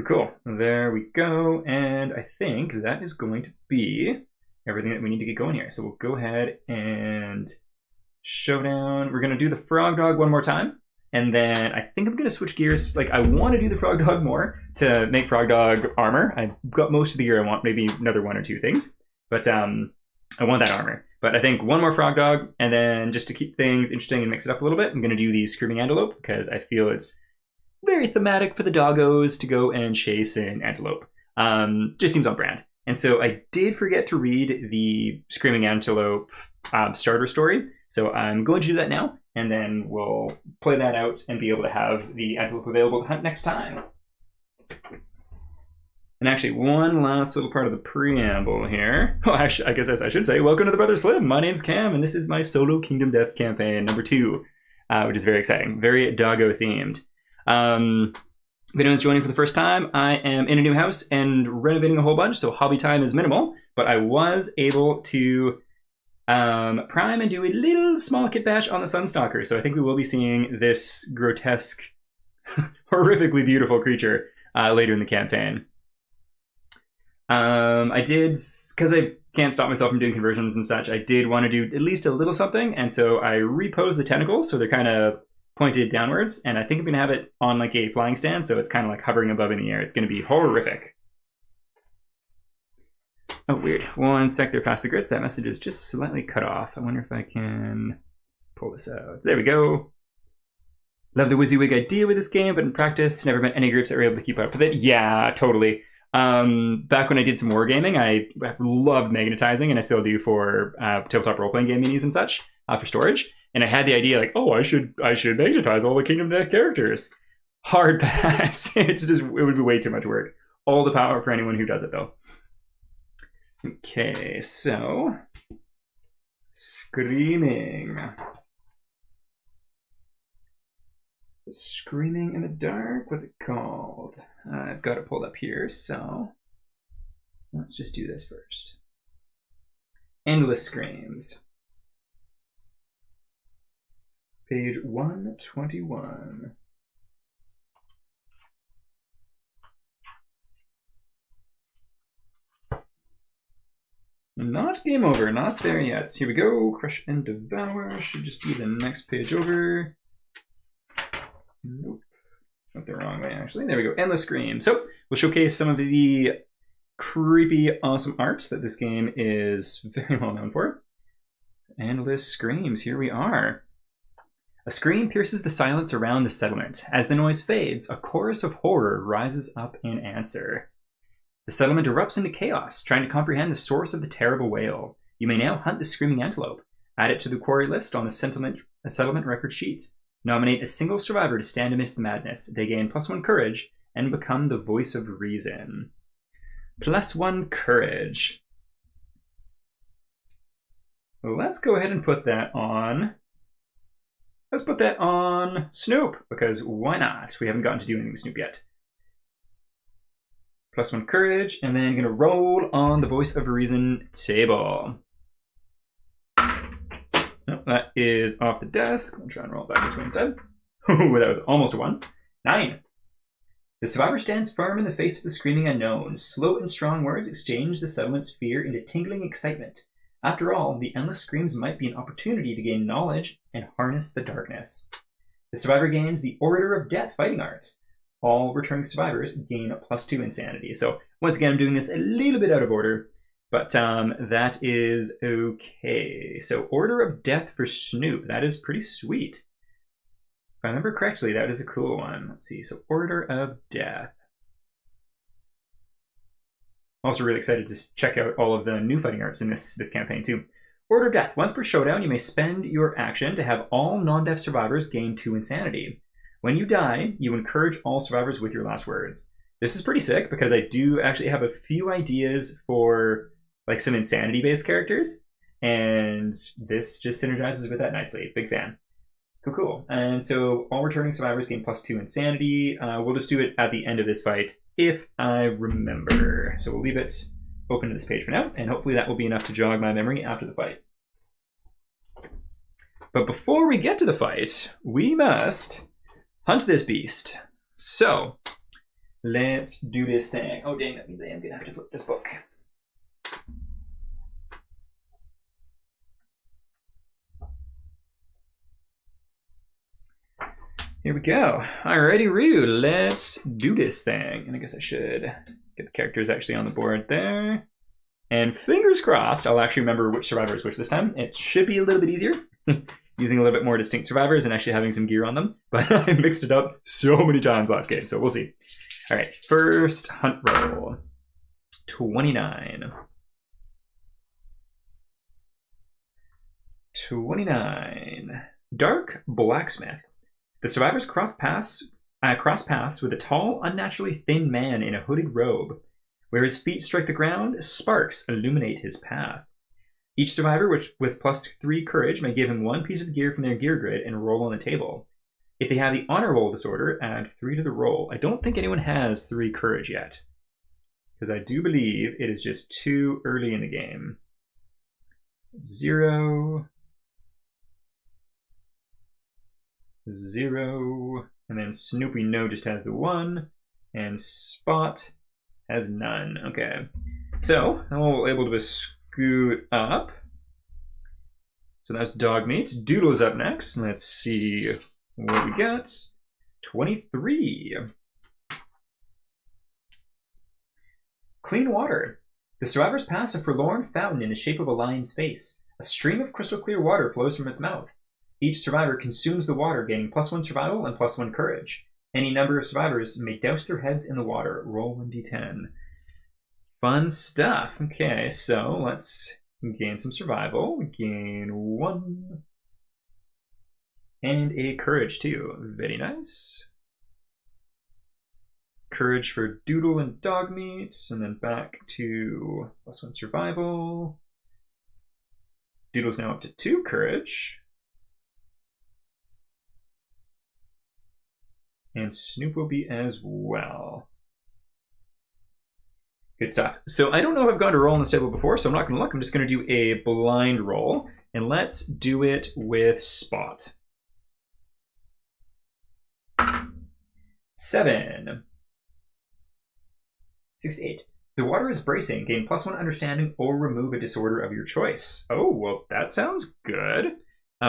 Cool. There we go. And I think that is going to be everything that we need to get going here. So we'll go ahead and showdown. We're going to do the frog dog one more time. And then I think I'm going to switch gears. Like, I want to do the frog dog more to make frog dog armor. I've got most of the gear I want, maybe another one or two things. But I want that armor. But I think one more frog dog, and then just to keep things interesting and mix it up a little bit, I'm going to do the screaming antelope, because I feel it's very thematic for the doggos to go and chase an antelope. Just seems on brand. And so I did forget to read the screaming antelope starter story. So I'm going to do that now, and then we'll play that out and be able to have the antelope available to hunt next time. And actually, one last little part of the preamble here. Oh, actually, I guess I should say, welcome to the Brother Slim. My name's Cam, and this is my solo Kingdom Death campaign number 2, which is very exciting, very doggo themed. If anyone's joining for the first time, I am in a new house and renovating a whole bunch, so hobby time is minimal, but I was able to prime and do a little small kit bash on the Sunstalker, so I think we will be seeing this grotesque, horrifically beautiful creature later in the campaign. I did, because I can't stop myself from doing conversions and such, I did want to do at least a little something, and so I reposed the tentacles, so they're kind of pointed downwards, and I think I'm going to have it on like a flying stand, so it's kind of like hovering above in the air. It's going to be horrific. Oh, weird. One sec there past the grits. That message is just slightly cut off. I wonder if I can pull this out. There we go. Love the WYSIWYG idea with this game, but in practice, never met any groups that were able to keep up with it. Yeah, totally. Back when I did some wargaming, I loved magnetizing, and I still do for tabletop role-playing game minis and such for storage. And I had the idea like, oh, I should magnetize all the Kingdom Death characters. Hard pass. It would be way too much work. All the power for anyone who does it, though. Okay, so screaming. Screaming in the dark. What's it called? I've got it pulled up here, so let's just do this first. Endless Screams. Page 121. Not game over, not there yet. So here we go. Crush and Devour should just be the next page over. Nope. Went the wrong way, actually. There we go. Endless Scream. So we'll showcase some of the creepy, awesome art that this game is very well known for. Endless Screams. Here we are. A scream pierces the silence around the settlement. As the noise fades, a chorus of horror rises up in answer. The settlement erupts into chaos, trying to comprehend the source of the terrible wail. You may now hunt the screaming antelope. Add it to the quarry list on the settlement record sheet. Nominate a single survivor to stand amidst the madness. They gain +1 courage and become the voice of reason. +1 courage. Let's go ahead and put that on. Let's put that on Snoop, because why not? We haven't gotten to do anything with Snoop yet. +1 courage, and then I'm going to roll on the voice of reason table. Nope, that is off the desk. I'll try and roll it back this way instead. Ooh, that was almost a 1. 9. The survivor stands firm in the face of the screaming unknown. Slow and strong words exchange the settlement's fear into tingling excitement. After all, the endless screams might be an opportunity to gain knowledge and harness the darkness. The survivor gains the Orator of Death fighting art. All returning survivors gain +2 insanity. So once again, I'm doing this a little bit out of order, but that is okay. So Order of Death for Snoop. That is pretty sweet. If I remember correctly, that is a cool one. Let's see. So Order of Death. I'm also really excited to check out all of the new fighting arts in this campaign too. Order of Death. Once per showdown, you may spend your action to have all non-death survivors gain 2 insanity. When you die, you encourage all survivors with your last words. This is pretty sick because I do actually have a few ideas for like some insanity-based characters, and this just synergizes with that nicely. Big fan. Cool. And so all returning survivors gain +2 insanity. We'll just do it at the end of this fight if I remember. So we'll leave it open to this page for now, and hopefully that will be enough to jog my memory after the fight. But before we get to the fight, we must hunt this beast. So Let's do this thing. Oh, dang, that means I am going to have to flip this book. Here we go. Alrighty, Rue, let's do this thing. And I guess I should get the characters actually on the board there. And fingers crossed, I'll actually remember which survivor is which this time. It should be a little bit easier, using a little bit more distinct survivors and actually having some gear on them. But I mixed it up so many times last game, so we'll see. All right, first hunt roll. 29. 29. Dark Blacksmith. The survivors cross paths with a tall, unnaturally thin man in a hooded robe. Where his feet strike the ground, sparks illuminate his path. Each survivor with +3 courage may give him 1 piece of gear from their gear grid and roll on the table. If they have the honor roll disorder, add 3 to the roll. I don't think anyone has 3 courage yet, because I do believe it is just too early in the game. 0, 0, and then Snoop we know just has the 1, and Spot has none. Okay, so I'm able to scoot up. So that's Dogmeat. Doodle's up next. Let's see what we got. 23. Clean water. The survivors pass a forlorn fountain in the shape of a lion's face. A stream of crystal clear water flows from its mouth. Each survivor consumes the water, gaining +1 survival and +1 courage. Any number of survivors may douse their heads in the water. Roll 1d10. Fun stuff. Okay, so let's gain some survival. Gain 1. And a courage too. Very nice. Courage for Doodle and Dogmeat. And then back to +1 survival. Doodle's now up to 2 courage. And Snoop will be as well. Good stuff. So I don't know if I've gone to roll on this table before, so I'm not going to look. I'm just going to do a blind roll. And let's do it with Spot. 7. 68. The water is bracing. Gain +1 understanding or remove a disorder of your choice. Oh, well, that sounds good.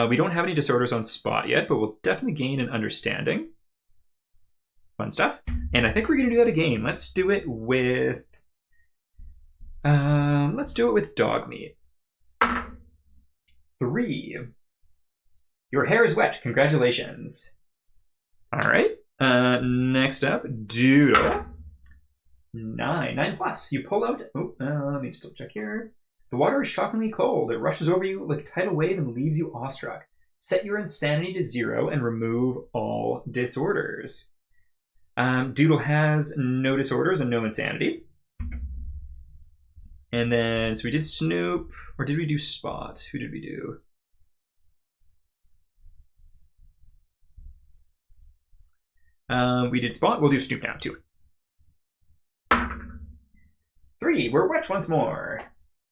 We don't have any disorders on Spot yet, but we'll definitely gain an understanding. Fun stuff. And I think we're going to do that again. Let's do it with Dogmeat. 3. Your hair is wet. Congratulations. All right. Next up, Doodle. 9. 9+. You pull out. Oh, let me just double check here. The water is shockingly cold. It rushes over you like a tidal wave and leaves you awestruck. Set your insanity to 0 and remove all disorders. Doodle has no disorders and no insanity. And then, so we did Snoop, or did we do Spot? Who did we do? We did Spot. We'll do Snoop now, too. 3. We're wet once more.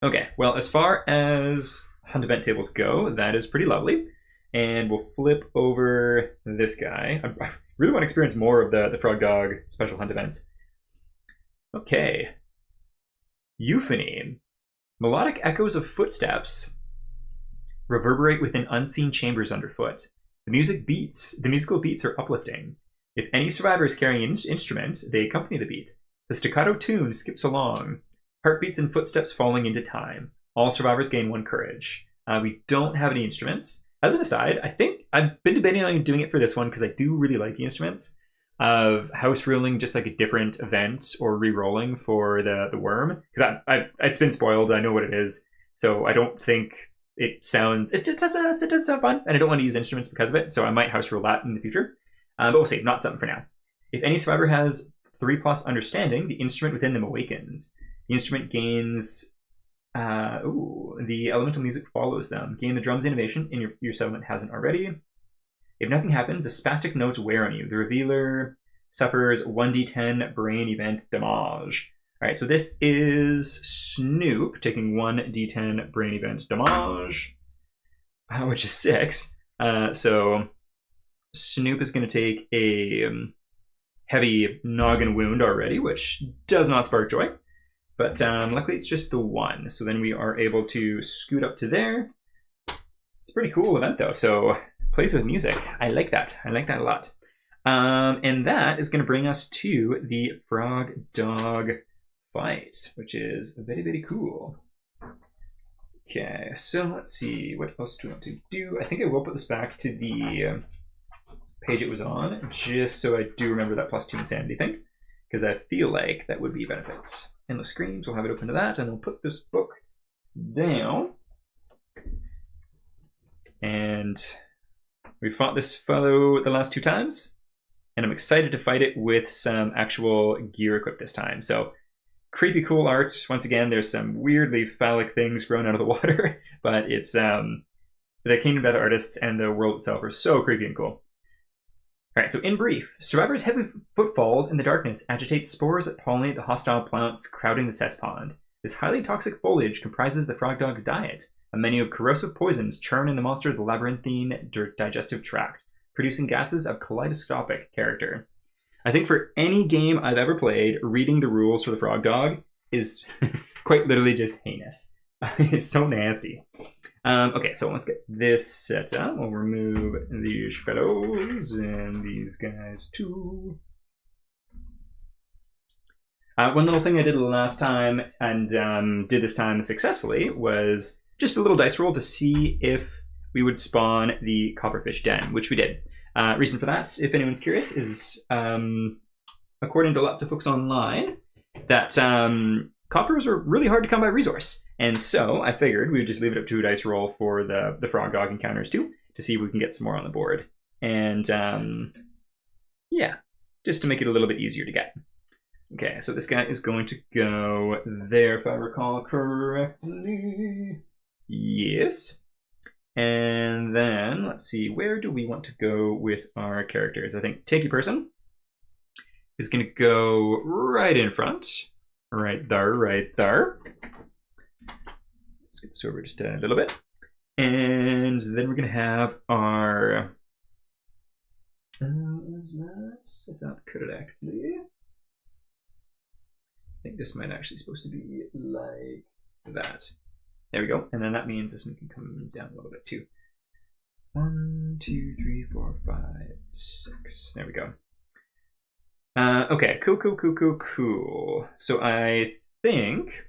Okay, well, as far as hunt event tables go, that is pretty lovely. And we'll flip over this guy. I really want to experience more of the Frog Dog special hunt events. Okay. Euphony. Melodic echoes of footsteps reverberate within unseen chambers underfoot. The musical beats are uplifting. If any survivor is carrying an instrument, they accompany the beat. The staccato tune skips along. Heartbeats and footsteps falling into time. All survivors gain 1 courage. We don't have any instruments. As an aside, I think I've been debating on doing it for this one because I do really like the instruments of house ruling, just like a different event or re-rolling for the worm. Because it's been spoiled. I know what it is. So I don't think it sounds... It does sound fun. And I don't want to use instruments because of it. So I might house rule that in the future. But we'll see. Not something for now. If any survivor has 3+ understanding, the instrument within them awakens. The instrument gains... the elemental music follows them. Gain the drums innovation, and your settlement hasn't already. If nothing happens, the spastic notes wear on you. The revealer suffers 1d10 brain event damage. All right, so this is Snoop taking 1d10 brain event damage, which is 6. So Snoop is going to take a heavy noggin wound already, which does not spark joy. But luckily it's just the one. So then we are able to scoot up to there. It's a pretty cool event though. So plays with music. I like that. I like that a lot. And that is going to bring us to the frog dog fight, which is very, very cool. Okay, so let's see. What else do we want to do? I think I will put this back to the page it was on, just so I do remember that +2 insanity thing, because I feel like that would be benefits. Endless Screams, we'll have it open to that, and we'll put this book down. And we fought this fellow the last 2 times, and I'm excited to fight it with some actual gear equipped this time. So creepy cool art. Once again, there's some weirdly phallic things growing out of the water, but it's the Kingdom Death artists and the world itself are so creepy and cool. All right, so in brief, survivors' heavy footfalls in the darkness agitate spores that pollinate the hostile plants crowding the cess pond. This highly toxic foliage comprises the frog dog's diet. A menu of corrosive poisons churn in the monster's labyrinthine digestive tract, producing gases of kaleidoscopic character. I think for any game I've ever played, reading the rules for the frog dog is quite literally just heinous. It's so nasty. Okay, so let's get this set up. We'll remove these fellows and these guys too. One little thing I did last time and did this time successfully was just a little dice roll to see if we would spawn the copperfish den, which we did. Reason for that, if anyone's curious, is according to lots of folks online, that coppers are really hard to come by resource. And so I figured we would just leave it up to a dice roll for the frog dog encounters too, to see if we can get some more on the board. And yeah, just to make it a little bit easier to get. Okay, so this guy is going to go there, if I recall correctly. Yes. And then, let's see, where do we want to go with our characters? I think Takey Person is going to go right in front. Right there, right there. Let's get this over just a little bit. And then we're going to have our... is that? It's not coded actually. I think this might actually supposed to be like that. There we go. And then that means this one can come down a little bit too. 1, 2, 3, 4, 5, 6. There we go. Okay, cool. So I think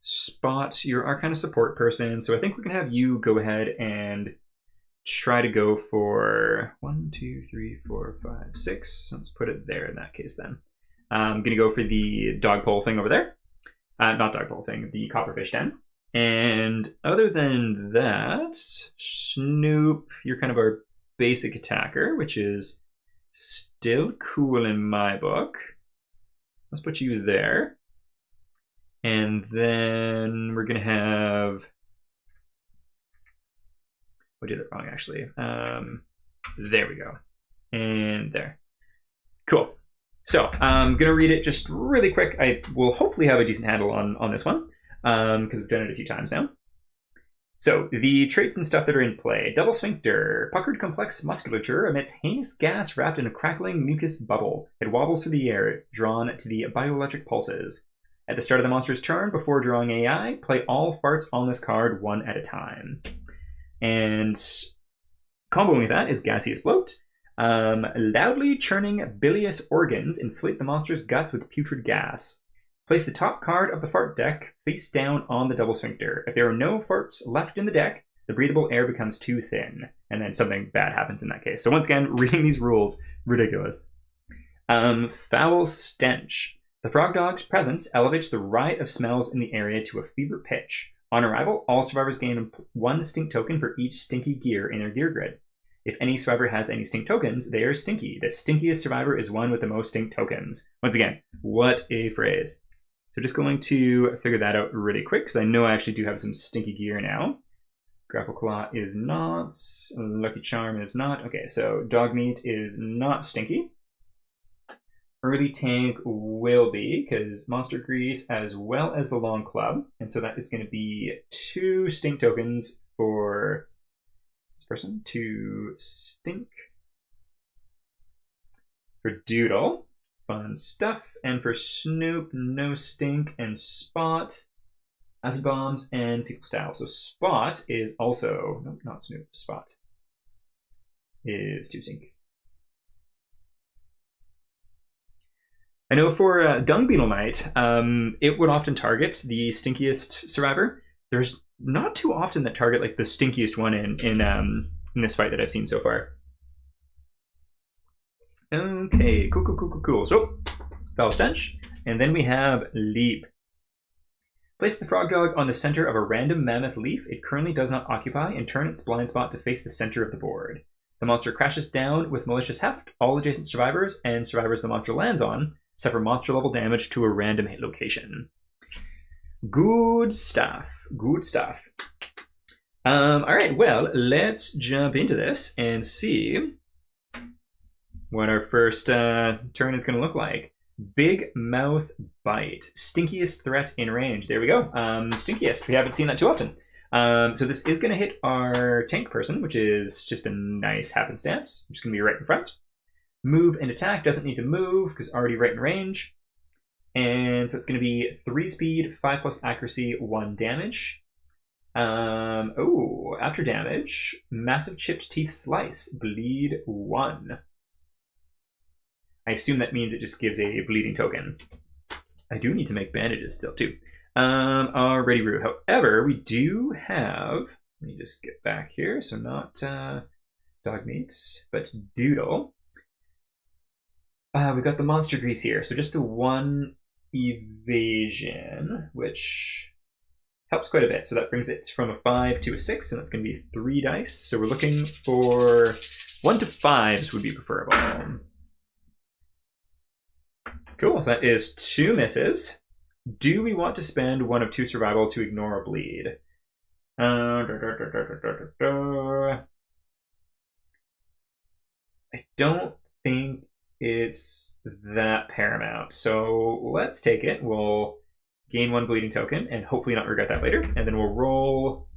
Spot, you're our kind of support person. So I think we're gonna have you go ahead and try to go for 1, 2, 3, 4, 5, 6. Let's put it there in that case then. I'm gonna go for the dog pole thing over there. Not dog pole thing, the copperfish den. And other than that, Snoop, you're kind of our basic attacker, which is still cool in my book. Let's put you there. And then we're going to have... We did it wrong, actually. There we go. And there. Cool. So I'm going to read it just really quick. I will hopefully have a decent handle on this one, because we've done it a few times now. So the traits and stuff that are in play. Double sphincter. Puckered complex musculature emits heinous gas wrapped in a crackling mucus bubble. It wobbles through the air, drawn to the bioelectric pulses. At the start of the monster's turn, before drawing AI, play all farts on this card one at a time. And comboing with that is gaseous bloat. Loudly churning bilious organs inflate the monster's guts with putrid gas. Place the top card of the fart deck face down on the double sphincter. If there are no farts left in the deck, the breathable air becomes too thin, and then something bad happens in that case. So once again, reading these rules, ridiculous. Foul stench. The frog dog's presence elevates the riot of smells in the area to a fever pitch. On arrival, all survivors gain 1 stink token for each stinky gear in their gear grid. If any survivor has any stink tokens, they are stinky. The stinkiest survivor is one with the most stink tokens. Once again, what a phrase. So just going to figure that out really quick, because I know I actually do have some stinky gear now. Grapple Claw is not. Lucky Charm is not. Okay, so Dog Meat is not stinky. Early Tank will be, because Monster Grease as well as the Long Club. And so that is going to be 2 stink tokens for this person to stink. For Doodle, fun stuff. And for Snoop, no stink and Spot, acid bombs and fecal style. So Spot is also, no, not Snoop, Spot is 2 stink. I know for Dung Beetle Knight, it would often target the stinkiest survivor. There's not too often that target like the stinkiest one in this fight that I've seen so far. Okay, cool. So, Foul Stench. And then we have Leap. Place the Frog Dog on the center of a random mammoth leaf it currently does not occupy and turn its blind spot to face the center of the board. The monster crashes down with malicious heft. All adjacent survivors and survivors the monster lands on suffer monster level damage to a random hit location. Good stuff. Alright, well, let's jump into this and see what our first turn is going to look like. Big Mouth Bite. Stinkiest threat in range. There we go. Stinkiest. We haven't seen that too often. So this is going to hit our tank person, which is just a nice happenstance. Just going to be right in front. Move and attack. Doesn't need to move because already right in range. And so it's going to be 3 speed, 5+ accuracy, 1 damage. After damage, massive chipped teeth slice, bleed 1. I assume that means it just gives a bleeding token. I do need to make bandages still too. Already Roo. However, we do have, let me just get back here. So not dog meats, but Doodle. We've got the monster grease here. So just the 1 evasion, which helps quite a bit. So that brings it from a 5 to a 6, and that's going to be 3 dice. So we're looking for 1 to 5s would be preferable. Cool, that is 2 misses. Do we want to spend 1 of 2 survival to ignore a bleed? I don't think it's that paramount. So let's take it. We'll gain 1 bleeding token and hopefully not regret that later. And then we'll roll.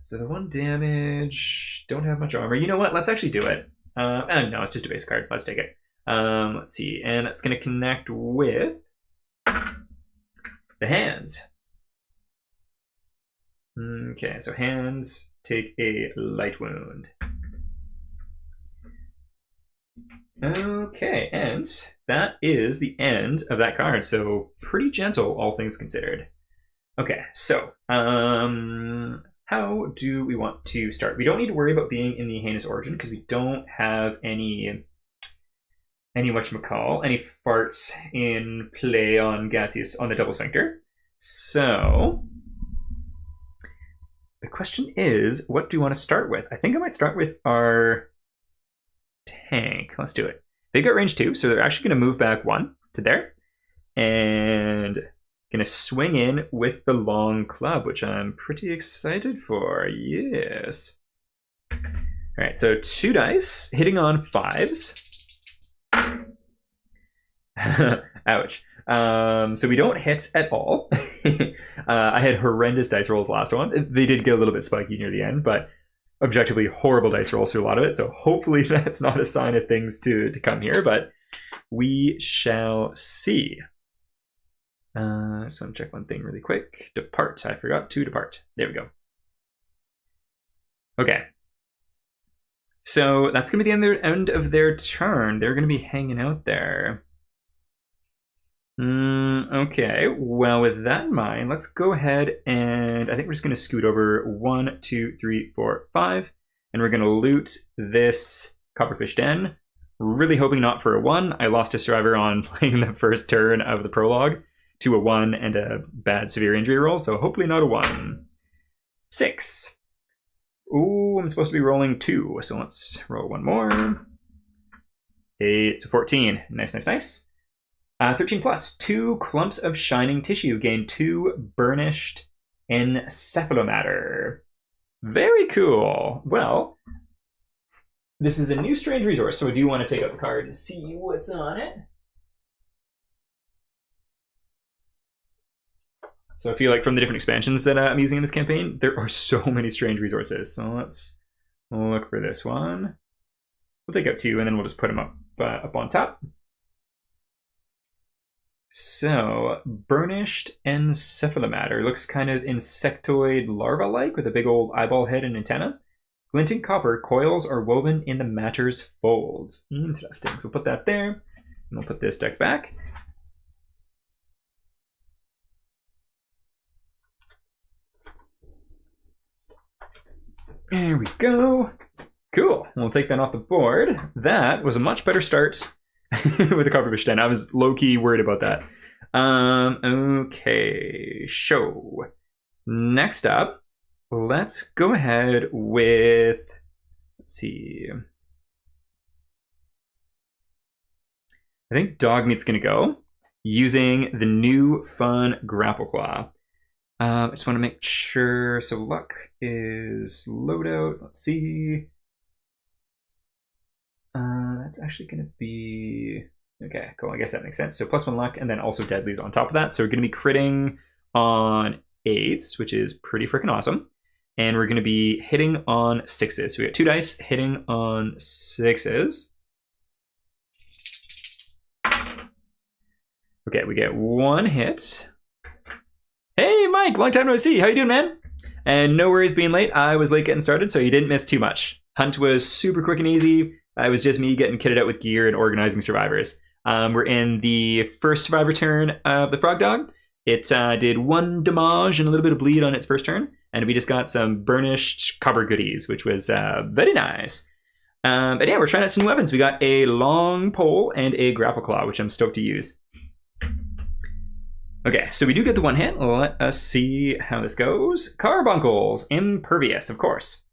So the 1 damage, don't have much armor. You know what? Let's actually do it. No, it's just a base card. Let's take it. Let's see, and that's going to connect with the hands. Okay, so hands take a light wound. Okay, and that is the end of that card. So pretty gentle, all things considered. Okay, so how do we want to start? We don't need to worry about being in the heinous origin because we don't have any whatchamacall, any farts in play on gaseous, on the double sphincter. So the question is, what do you want to start with? I think I might start with our tank. Let's do it. They got range 2, so they're actually going to move back 1 to there. And going to swing in with the long club, which I'm pretty excited for. Yes. All right, so 2 dice, hitting on 5s. Ouch. So we don't hit at all. I had horrendous dice rolls last one. They did get a little bit spiky near the end, but objectively horrible dice rolls through a lot of it. So hopefully that's not a sign of things to come here, but we shall see. So I'm gonna check one thing really quick. Depart. I forgot to depart. There we go. Okay. So that's going to be the end of their turn. They're going to be hanging out there. Okay, well, with that in mind, let's go ahead and I think we're just going to scoot over 1, 2, 3, 4, 5. And we're going to loot this Copperfish Den. Really hoping not for a 1. I lost a survivor on playing the first turn of the prologue to a 1 and a bad severe injury roll. So hopefully not a 1. 6. Ooh, I'm supposed to be rolling 2, so let's roll 1 more. 8, so 14. Nice. 13 plus. 2 clumps of shining tissue. Gain 2 burnished encephalomatter. Very cool. Well, this is a new strange resource, so I do want to take out the card and see what's on it. So I feel like from the different expansions that I'm using in this campaign, there are so many strange resources. So let's look for this one. We'll take out 2, and then we'll just put them up on top. So, burnished encephalomatter. Looks kind of insectoid larva-like with a big old eyeball head and antenna. Glinting copper coils are woven in the matter's folds. Interesting. So we'll put that there, and we'll put this deck back. There we go. Cool. We'll take that off the board. That was a much better start with the copperfish den. I was low-key worried about that. Okay. Show. Next up, let's go ahead with, let's see. I think dog meat's going to go using the new fun grapple claw. I just want to make sure. So luck is loadout. Let's see. That's actually going to be... Okay, cool. I guess that makes sense. So +1 luck, and then also deadlies on top of that. So we're going to be critting on 8s, which is pretty freaking awesome. And we're going to be hitting on 6s. So we got 2 dice hitting on 6s. Okay, we get 1 hit. Hey, Mike, long time no see. How you doing, man? And no worries being late. I was late getting started, so you didn't miss too much. Hunt was super quick and easy. It was just me getting kitted out with gear and organizing survivors. We're in the first survivor turn of the Frog Dog. It did 1 damage and a little bit of bleed on its first turn, and we just got some burnished copper goodies, which was very nice. But yeah, we're trying out some new weapons. We got a long pole and a grapple claw, which I'm stoked to use. Okay, so we do get the 1 hit. Let us see how this goes. Carbuncles, impervious, of course.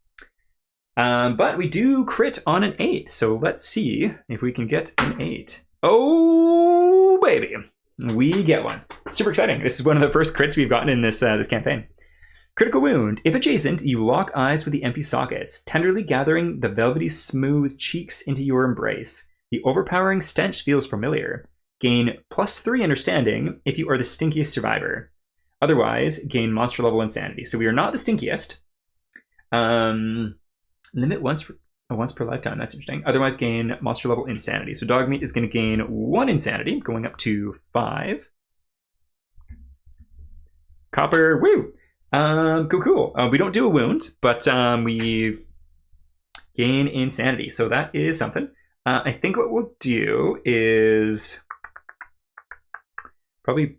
But we do crit on an 8, so let's see if we can get an 8. Oh, baby. We get one. Super exciting. This is one of the first crits we've gotten in this campaign. Critical wound. If adjacent, you lock eyes with the empty sockets, tenderly gathering the velvety smooth cheeks into your embrace. The overpowering stench feels familiar. Gain +3 understanding if you are the stinkiest survivor. Otherwise, gain monster level insanity. So we are not the stinkiest. Limit once per lifetime. That's interesting. Otherwise, gain monster level insanity. So dog meat is going to gain 1 insanity, going up to 5. Copper, woo! Cool. We don't do a wound, but we gain insanity. So that is something. I think what we'll do is probably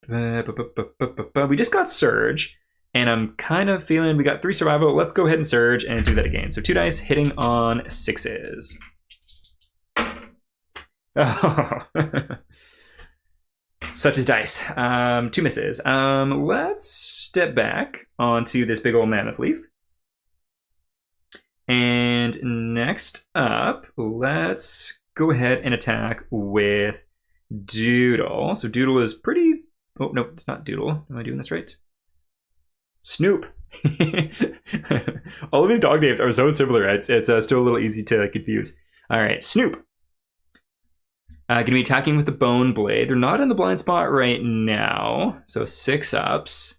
we just got Surge, and I'm kind of feeling we got 3 survival. Let's go ahead and Surge and do that again. So 2 dice hitting on 6s. Oh. Such as dice. 2 misses. Let's step back onto this big old mammoth leaf. And next up, let's go ahead and attack with Doodle. So Doodle is pretty... Oh, no, it's not Doodle. Am I doing this right? Snoop. All of these dog names are so similar. It's still a little easy to confuse. All right, Snoop. Going to be attacking with the Bone Blade. They're not in the blind spot right now, so 6 ups.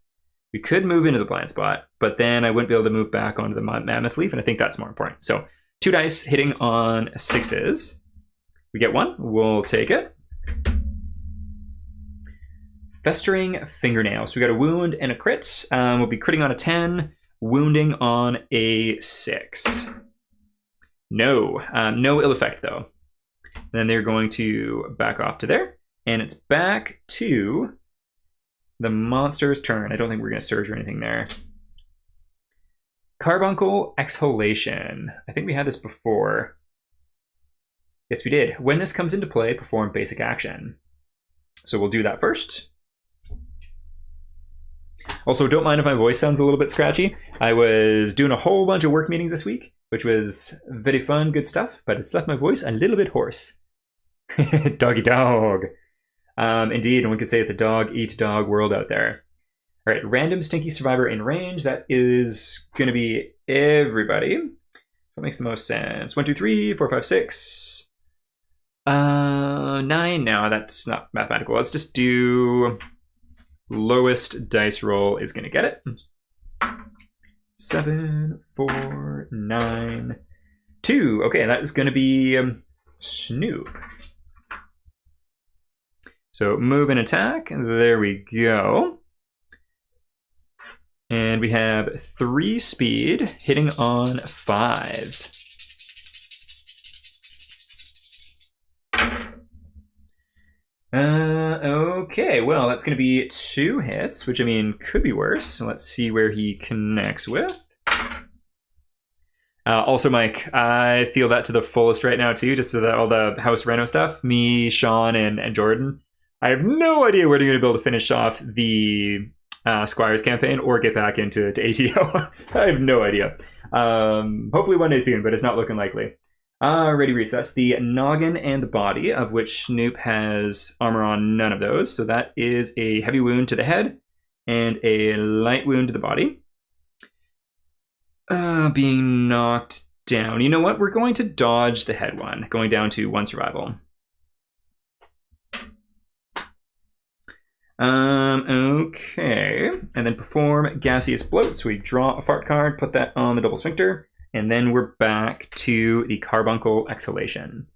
We could move into the blind spot, but then I wouldn't be able to move back onto the Mammoth Leaf, and I think that's more important. So 2 dice hitting on 6s. We get 1. We'll take it. Festering Fingernail. So we got a wound and a crit. We'll be critting on a 10, wounding on a 6. No ill effect, though. Then they're going to back off to there, and it's back to the monster's turn. I don't think we're going to surge or anything there. Carbuncle Exhalation. I think we had this before. Yes, we did. When this comes into play, perform basic action. So we'll do that first. Also, don't mind if my voice sounds a little bit scratchy. I was doing a whole bunch of work meetings this week, which was very fun, good stuff, but it's left my voice a little bit hoarse. Doggy dog. Indeed, one could say it's a dog-eat-dog world out there. All right, random stinky survivor in range. That is going to be everybody. What makes the most sense? 1, 2, 3, 4, 5, 6. 9. No, that's not mathematical. Let's just do lowest dice roll is going to get it. 7, 4, 9, 2. 2. Okay, that is going to be Snoop. So move and attack. There we go. And we have 3 speed, hitting on 5. Okay, well, that's going to be 2 hits, which, I mean, could be worse. So let's see where he connects with. Also, Mike, I feel that to the fullest right now, too, just with all the House Reno stuff. Me, Sean, and Jordan. I have no idea where they're going to be able to finish off the Squires campaign or get back into ATO. I have no idea. Hopefully one day soon, but it's not looking likely. Ready recess. The noggin and the body, of which Snoop has armor on none of those. So that is a heavy wound to the head and a light wound to the body. Being knocked down. You know what? We're going to dodge the head one, going down to 1 survival. Okay. And then perform gaseous bloat. So we draw a fart card, put that on the double sphincter. And then we're back to the carbuncle exhalation.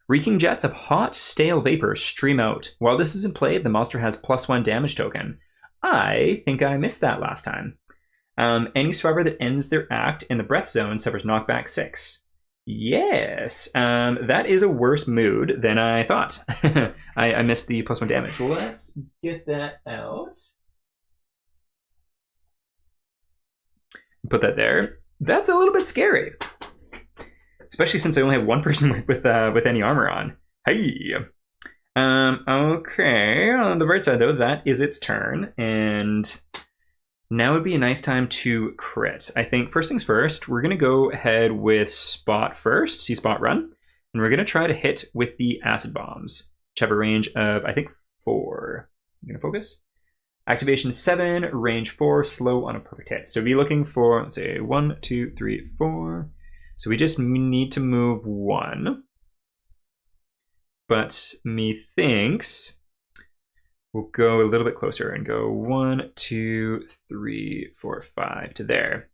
Reeking jets of hot, stale vapor stream out. While this is in play, the monster has +1 damage token. I think I missed that last time. Any survivor that ends their act in the breath zone suffers knockback 6. Yes, that is a worse mood than I thought. I missed the +1 damage. Let's get that out. Put that there. That's a little bit scary, especially since I only have 1 person with any armor on. Hey. Okay. On the right side, though, that is its turn, and now would be a nice time to crit. I think first things first, we're going to go ahead with Spot first. See Spot run. And we're going to try to hit with the acid bombs, which have a range of, I think, 4. I'm going to focus. Activation 7, range 4, slow on a perfect hit. So be looking for, let's say, 1, 2, 3, 4. So we just need to move 1. But methinks we'll go a little bit closer and go 1, 2, 3, 4, 5 to there.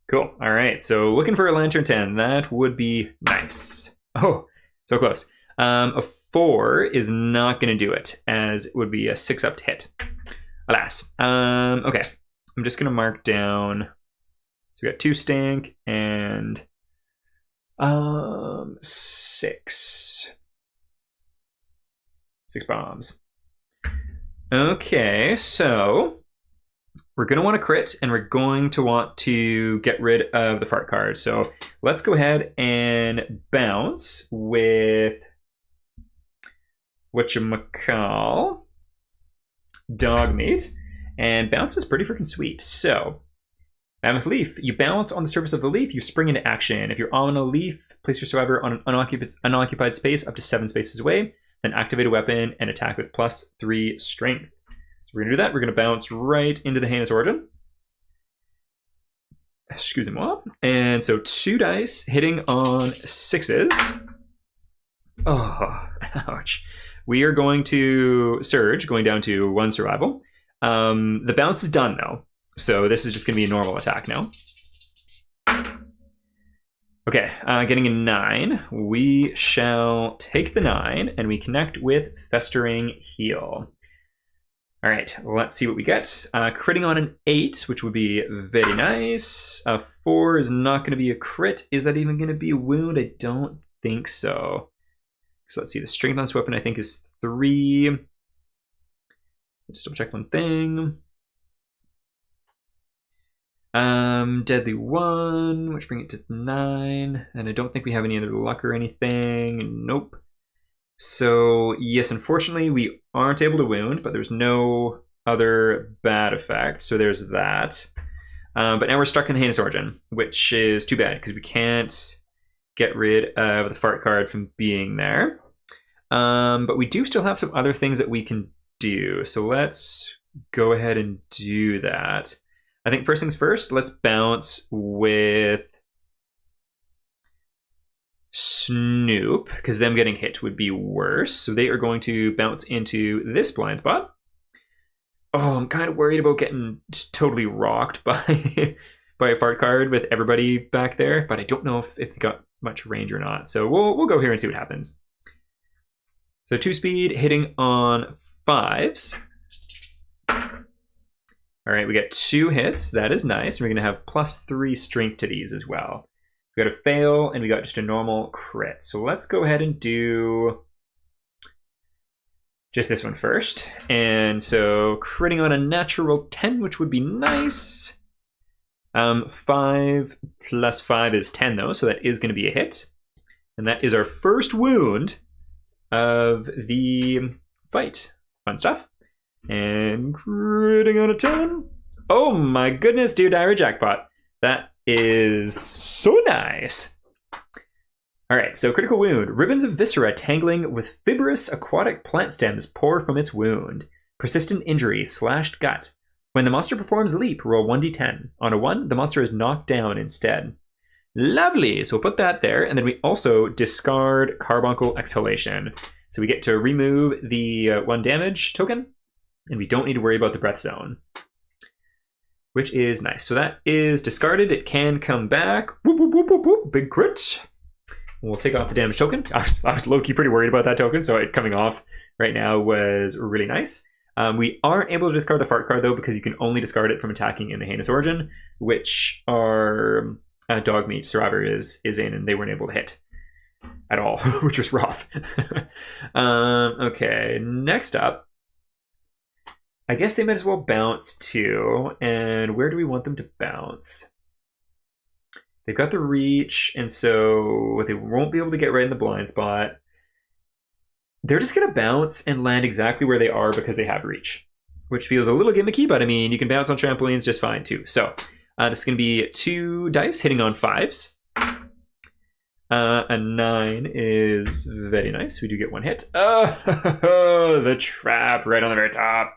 Cool. All right. So looking for a Lantern 10. That would be nice. Oh, so close. A 4 is not going to do it, as it would be a 6 up to hit. Alas. Okay. I'm just going to mark down. So we got 2 stink and 6. 6 bombs. Okay, so we're going to want to crit, and we're going to want to get rid of the fart card. So let's go ahead and bounce with whatchamacall, dog meat, and bounce is pretty freaking sweet. So Mammoth Leaf, you bounce on the surface of the leaf, you spring into action. If you're on a leaf, place your survivor on an unoccupied space up to 7 spaces away, then activate a weapon and attack with +3 strength. So we're going to do that. We're going to bounce right into the Heinous Origin. Excusez-moi. And so 2 dice hitting on 6s. Oh, ouch. We are going to surge, going down to 1 survival. The bounce is done, though. So this is just going to be a normal attack now. Okay, getting a 9. We shall take the 9, and we connect with Festering Heal. All right, let's see what we get. Critting on an 8, which would be very nice. A 4 is not going to be a crit. Is that even going to be a wound? I don't think so. So let's see, the strength on this weapon I think is 3. Just double check one thing. Deadly 1, which bring it to 9. And I don't think we have any other luck or anything. Nope. So yes, unfortunately we aren't able to wound, but there's no other bad effect. So there's that. But now we're stuck in the Heinous Origin, which is too bad because we can't get rid of the fart card from being there. But we do still have some other things that we can do. So let's go ahead and do that. I think first things first, let's bounce with Snoop, because them getting hit would be worse. So they are going to bounce into this blind spot. Oh, I'm kind of worried about getting totally rocked by by a fart card with everybody back there, but I don't know if they got much range or not. So we'll go here and see what happens. So 2-speed hitting on 5s. All right, we got 2 hits. That is nice. We're going to have +3 strength to these as well. We got a fail, and we got just a normal crit. So let's go ahead and do just this one first. And so critting on a natural 10, which would be nice. 5 + 5 is 10, though, so that is going to be a hit. And that is our first wound of the fight. Fun stuff. And critting on a 10. Oh my goodness, dude, Ira jackpot. That is so nice. All right, so critical wound. Ribbons of viscera tangling with fibrous aquatic plant stems pour from its wound. Persistent injury, slashed gut. When the monster performs a leap, roll 1d10. On a 1, the monster is knocked down instead. Lovely, so we'll put that there, and then we also discard Carbuncle Exhalation. So we get to remove the 1 damage token, and we don't need to worry about the breath zone, which is nice. So that is discarded. It can come back. Whoop, whoop, whoop, whoop, whoop. Big crit. We'll take off the damage token. I was low-key pretty worried about that token, so it coming off right now was really nice. We aren't able to discard the fart card, though, because you can only discard it from attacking in the Heinous Origin, which our dog meat survivor is in, and they weren't able to hit at all, which was rough. Okay, next up. I guess they might as well bounce too. And where do we want them to bounce? They've got the reach, and so they won't be able to get right in the blind spot. They're just going to bounce and land exactly where they are because they have reach, which feels a little gimmicky, but I mean, you can bounce on trampolines just fine too. So this is going to be 2 dice hitting on 5s. A 9 is very nice. We do get 1 hit. Oh, the trap right on the very top.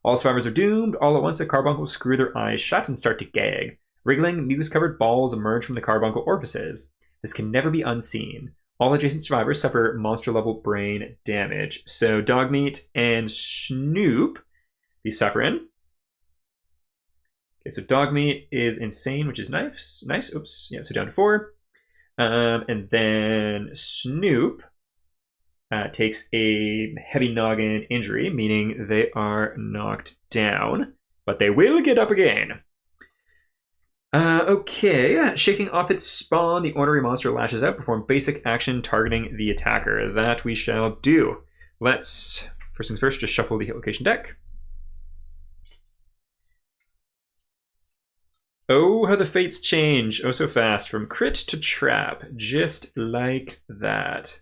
All survivors are doomed. All at once, the carbuncles screw their eyes shut and start to gag. Wriggling, mucus-covered balls emerge from the carbuncle orifices. This can never be unseen. All adjacent survivors suffer monster-level brain damage. So Dogmeat and Snoop be suffering. Okay, so Dogmeat is insane, which is nice. Nice. Oops. Yeah, so down to 4. And then Snoop takes a heavy noggin injury, meaning they are knocked down, but they will get up again. Okay, shaking off its spawn, the ornery monster lashes out, perform basic action targeting the attacker. That we shall do. Let's, first things first, just shuffle the hit location deck. Oh, how the fates change. Oh, so fast. From crit to trap. Just like that.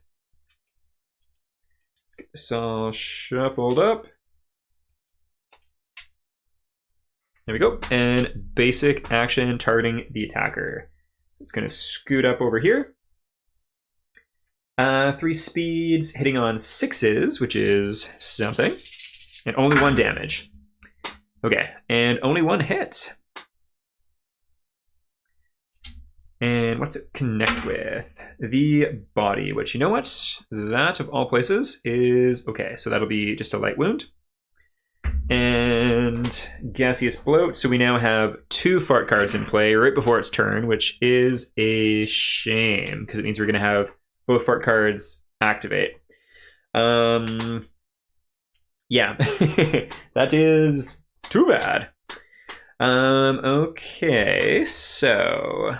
Get this all shuffled up. There we go. And basic action targeting the attacker. So it's going to scoot up over here. 3 speeds hitting on 6s, which is something. And only 1 damage. Okay, and only 1 hit. And what's it connect with? The body, which, you know what? That, of all places, is okay. So that'll be just a light wound. And gaseous bloat. So we now have 2 fart cards in play right before its turn, which is a shame because it means we're going to have both fart cards activate. Yeah, that is too bad. Okay, so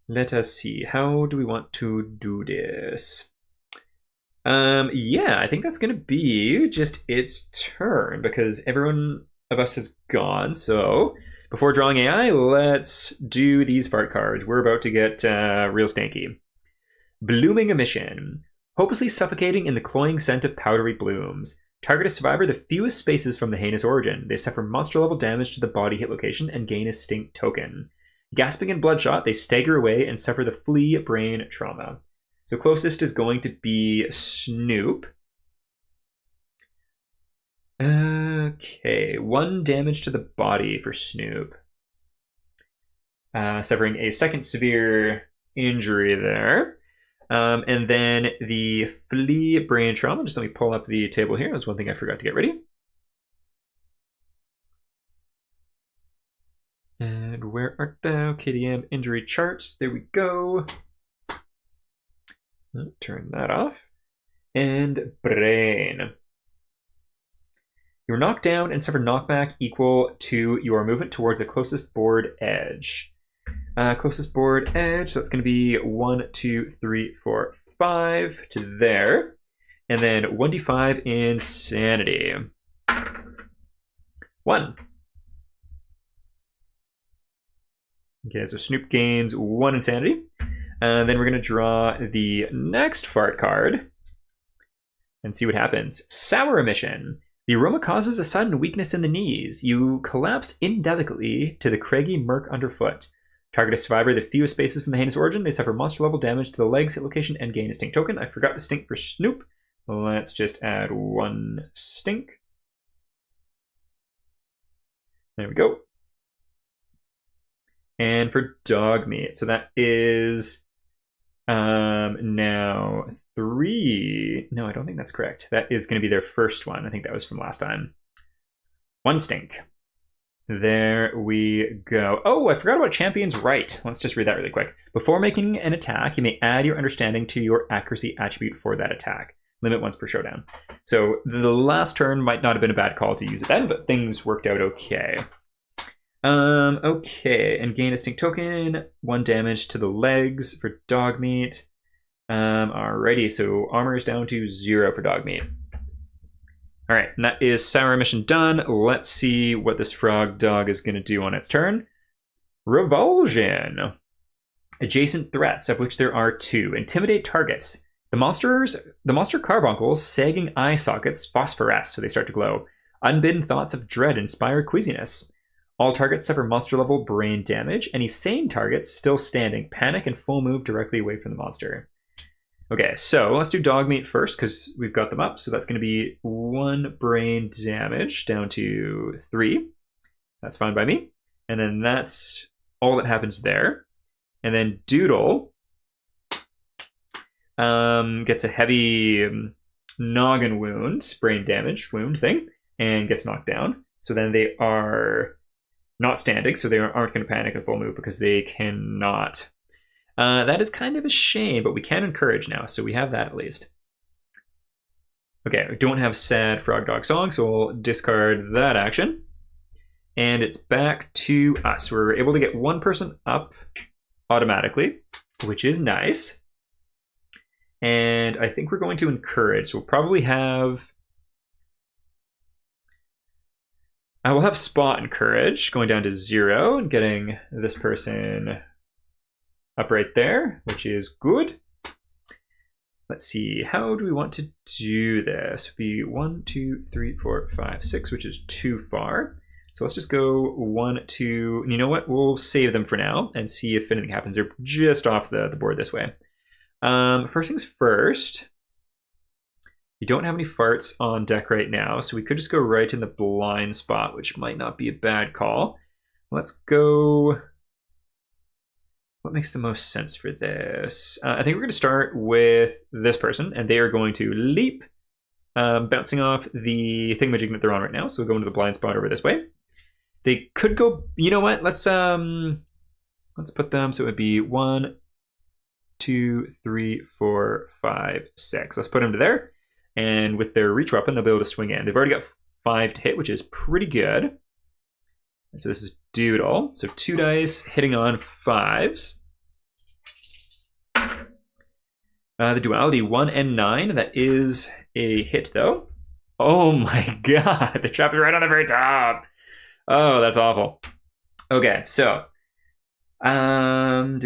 let us see. How do we want to do this? Yeah, I think that's going to be just its turn because everyone of us has gone. So before drawing AI, let's do these fart cards. We're about to get real stanky. Blooming emission. Hopelessly suffocating in the cloying scent of powdery blooms. Target a survivor the fewest spaces from the heinous origin. They suffer monster-level damage to the body hit location and gain a stink token. Gasping and bloodshot, they stagger away and suffer the flea brain trauma. So closest is going to be Snoop. Okay, 1 damage to the body for Snoop. Suffering a second severe injury there. And then the flea brain trauma. Just let me pull up the table here. That's one thing I forgot to get ready. where art thou? KDM injury charts. There we go. Turn that off. And brain. Your knockdown and suffer knockback equal to your movement towards the closest board edge. Closest board edge, so that's going to be 1, 2, 3, 4, 5 to there. And then 1d5 insanity. 1. Okay, so Snoop gains 1 insanity. Then we're going to draw the next fart card and see what happens. Sour emission. The aroma causes a sudden weakness in the knees. You collapse indelicately to the craggy murk underfoot. Target a survivor the fewest spaces from the heinous origin. They suffer monster level damage to the legs, hit location, and gain a stink token. I forgot the stink for Snoop. Let's just add 1 stink. There we go. And for dog meat, so that is now 3. No, I don't think that's correct. That is going to be their first one. I think that was from last time. 1 stink. There we go. Oh, I forgot about Champion's Right. Let's just read that really quick. Before making an attack, you may add your understanding to your accuracy attribute for that attack. Limit once per showdown. So the last turn might not have been a bad call to use it then, but things worked out okay. Okay, and gain a stink token. 1 damage to the legs for dog meat. Alrighty, so armor is down to 0 for dog meat. All right, and that is Sour Mission done. Let's see what this frog dog is going to do on its turn. Revulsion. Adjacent threats, of which there are 2. Intimidate targets. The monster carbuncles, sagging eye sockets phosphoresce, so they start to glow. Unbidden thoughts of dread inspire queasiness. All targets suffer monster level brain damage. Any sane targets still standing panic and full move directly away from the monster. Okay, so let's do dog meat first because we've got them up. So that's going to be 1 brain damage down to 3. That's fine by me. And then that's all that happens there. And then Doodle gets a heavy noggin wound, brain damage wound thing, and gets knocked down. So then they are not standing, so they aren't going to panic and full move because they cannot. That is kind of a shame, but we can encourage now, so we have that at least. Okay, we don't have Sad Frog Dog Song, so we'll discard that action. And it's back to us. We're able to get 1 person up automatically, which is nice. And I think we're going to encourage. So we'll probably have... I will have Spot encourage, going down to 0 and getting this person up right there, which is good. Let's see, how do we want to do this? It'd be 1, 2, 3, 4, 5, 6, which is too far. So let's just go 1, 2, and you know what? We'll save them for now and see if anything happens. They're just off the board this way. First things first, we don't have any farts on deck right now, so we could just go right in the blind spot, which might not be a bad call. Let's go... What makes the most sense for this? I think we're going to start with this person, and they are going to leap, bouncing off the thingamajig that they're on right now. So we'll go into the blind spot over this way. They could go. You know what? Let's put them. So it would be 1, 2, 3, 4, 5, 6. Let's put them to there, and with their reach weapon, they'll be able to swing in. They've already got 5 to hit, which is pretty good. So this is Doodle. So 2 dice hitting on 5s. The duality 1 and 9. That is a hit though. Oh my god, the trap is right on the very top. Oh, that's awful. Okay, so all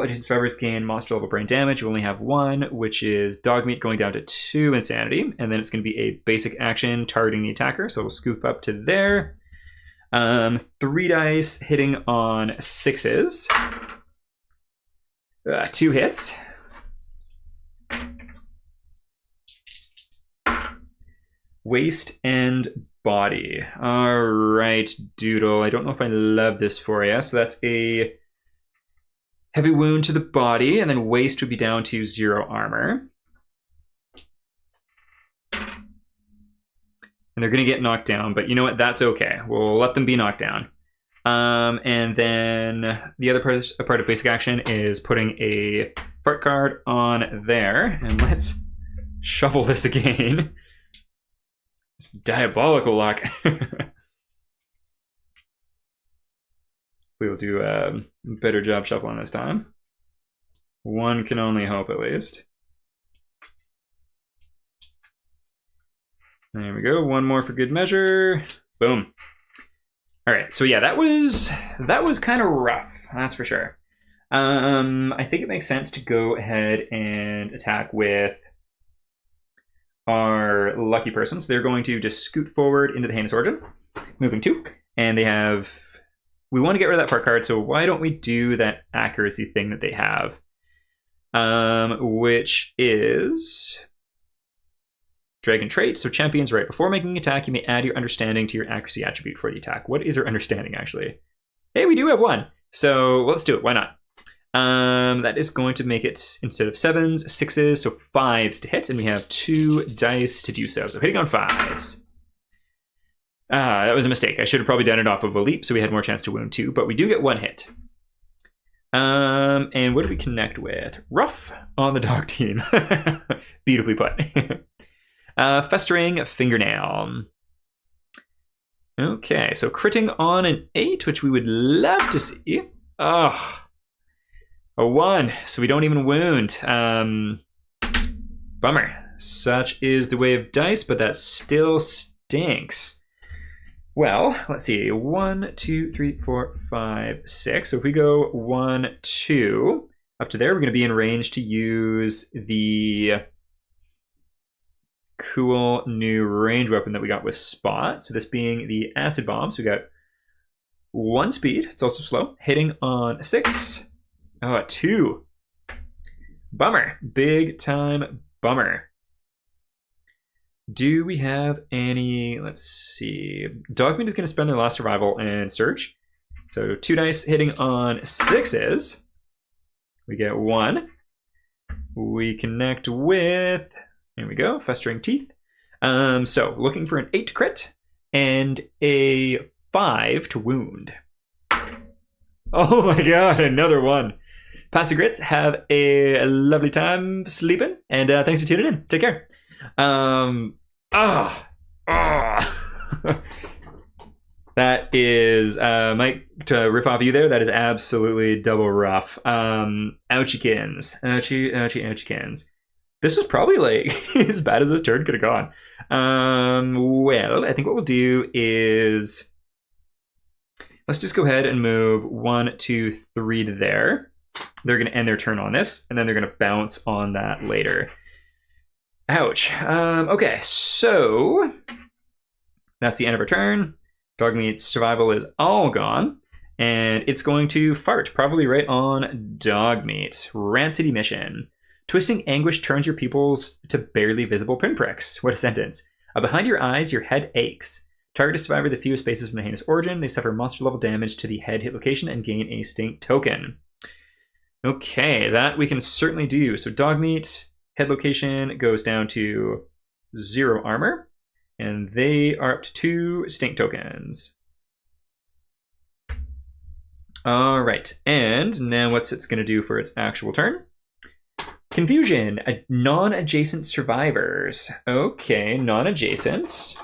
adjacent survivors gain monster level brain damage. You only have 1, which is dog meat going down to 2 insanity, and then it's going to be a basic action targeting the attacker. So we'll scoop up to there. 3 dice hitting on 6s. 2 hits. Waist and body. All right, Doodle. I don't know if I love this for you. So that's a heavy wound to the body, and then waist would be down to 0 armor. And they're going to get knocked down, but you know what? That's okay. We'll let them be knocked down. And then the other part of basic action is putting a fart card on there. And let's shuffle this again. It's diabolical luck. We'll do a better job shuffling this time. One can only hope, at least. There we go. One more for good measure. Boom. All right. So yeah, that was kind of rough. That's for sure. I think it makes sense to go ahead and attack with our lucky person. So they're going to just scoot forward into the Heinous Origin, moving 2, and they have. We want to get rid of that part card, so why don't we do that accuracy thing that they have, which is Dragon Trait. So champions, right before making an attack, you may add your understanding to your accuracy attribute for the attack. What is our understanding, actually? Hey, we do have 1, so let's do it. Why not? That is going to make it, instead of 7s, 6s, so 5s to hit, and we have 2 dice to do so. So hitting on 5s. That was a mistake. I should have probably done it off of a leap, so we had more chance to wound 2, but we do get 1 hit. And what do we connect with? Rough on the dog team. Beautifully put. Festering Fingernail. Okay, so critting on an 8, which we would love to see. Oh, a 1, so we don't even wound. Bummer. Such is the way of dice, but that still stinks. Well, let's see. 1, 2, 3, 4, 5, 6. So if we go 1, 2 up to there, we're going to be in range to use the cool new range weapon that we got with Spot. So this being the Acid Bomb. So we got 1 speed. It's also slow. Hitting on 6. Oh, a 2. Bummer. Big time bummer. Do we have any? Let's see. Dogmeat is going to spend their last survival and search. So 2 dice hitting on 6s. We get 1. We connect with, there we go, Festering Teeth. So looking for an 8 to crit and a 5 to wound. Oh my god, another 1. Passive grits, have a lovely time sleeping, and thanks for tuning in. Take care. That is, Mike, to riff off you there, that is absolutely double rough. Ouchiekins. Ouchiekins. This was probably like as bad as this turn could have gone. Well, I think what we'll do is let's just go ahead and move 1, 2, 3 to there. They're going to end their turn on this, and then they're going to bounce on that later. Ouch. Okay, so that's the end of our turn. Dogmeat's survival is all gone, and it's going to fart, probably right on Dogmeat. Rancid Emission. Twisting anguish turns your pupils to barely visible pinpricks. What a sentence. Behind your eyes, your head aches. Target a survivor the fewest spaces from the Heinous Origin. They suffer monster level damage to the head hit location and gain a stink token. Okay, that we can certainly do. So Dogmeat, head location goes down to 0 armor, and they are up to 2 stink tokens. All right, and now what's it's going to do for its actual turn? Confusion, non-adjacent survivors. Okay, non-adjacents.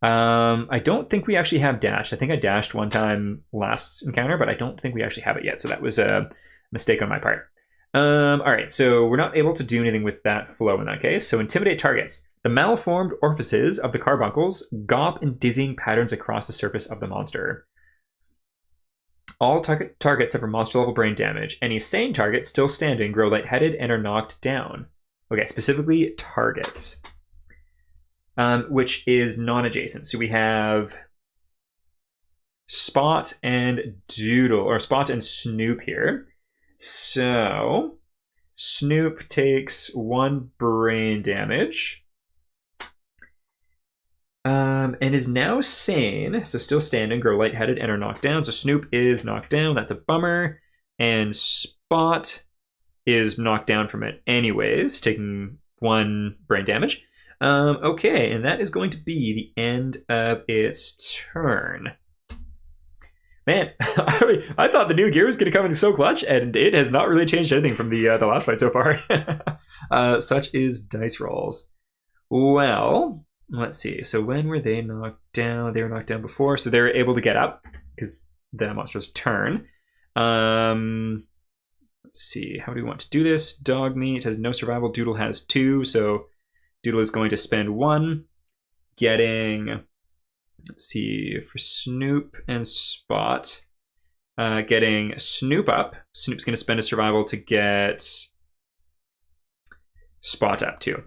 I don't think we actually have dashed. I think I dashed one time last encounter, but I don't think we actually have it yet. So that was a mistake on my part. All right, so we're not able to do anything with that flow in that case. So intimidate targets. The malformed orifices of the carbuncles gawp in dizzying patterns across the surface of the monster. All targets suffer monster level brain damage. Any sane targets still standing grow lightheaded and are knocked down. Okay, specifically targets. Which is non-adjacent. So we have Spot and Doodle, or Spot and Snoop here. So Snoop takes 1 brain damage. And is now sane, so still standing, grow lightheaded, and are knocked down. So Snoop is knocked down, that's a bummer. And Spot is knocked down from it anyways, taking 1 brain damage. Okay, and that is going to be the end of its turn. Man, I thought the new gear was going to come in so clutch, and it has not really changed anything from the last fight so far. Such is dice rolls. Well, let's see. So when were they knocked down? They were knocked down before, so they were able to get up because the monster's turn. Let's see. How do we want to do this? Dog meat has no survival. Doodle has 2, so Doodle is going to spend 1, getting. Let's see, for Snoop and Spot, getting Snoop up. Snoop's going to spend a survival to get Spot up too.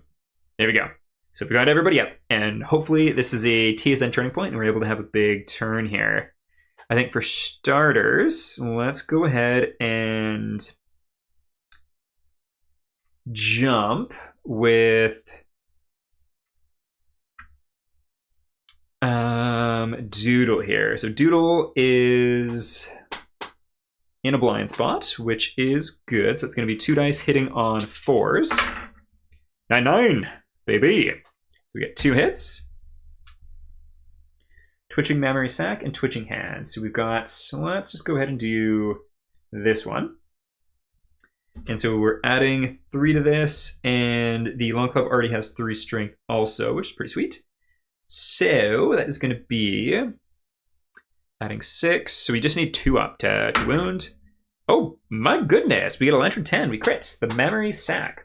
There we go. So we got everybody up, and hopefully this is a TSN turning point, and we're able to have a big turn here. I think for starters, let's go ahead and jump with Doodle here. So Doodle is in a blind spot, which is good. So it's going to be 2 dice hitting on 4s. 9-9, baby. We get 2 hits. Twitching Memory Sac and Twitching Hand. So we've got, let's just go ahead and do this one. And so we're adding 3 to this, and the Long Club already has 3 strength also, which is pretty sweet. So that is going to be adding 6. So we just need 2 up to wound. Oh my goodness, we get a Lantern 10. We crit the Memory Sac.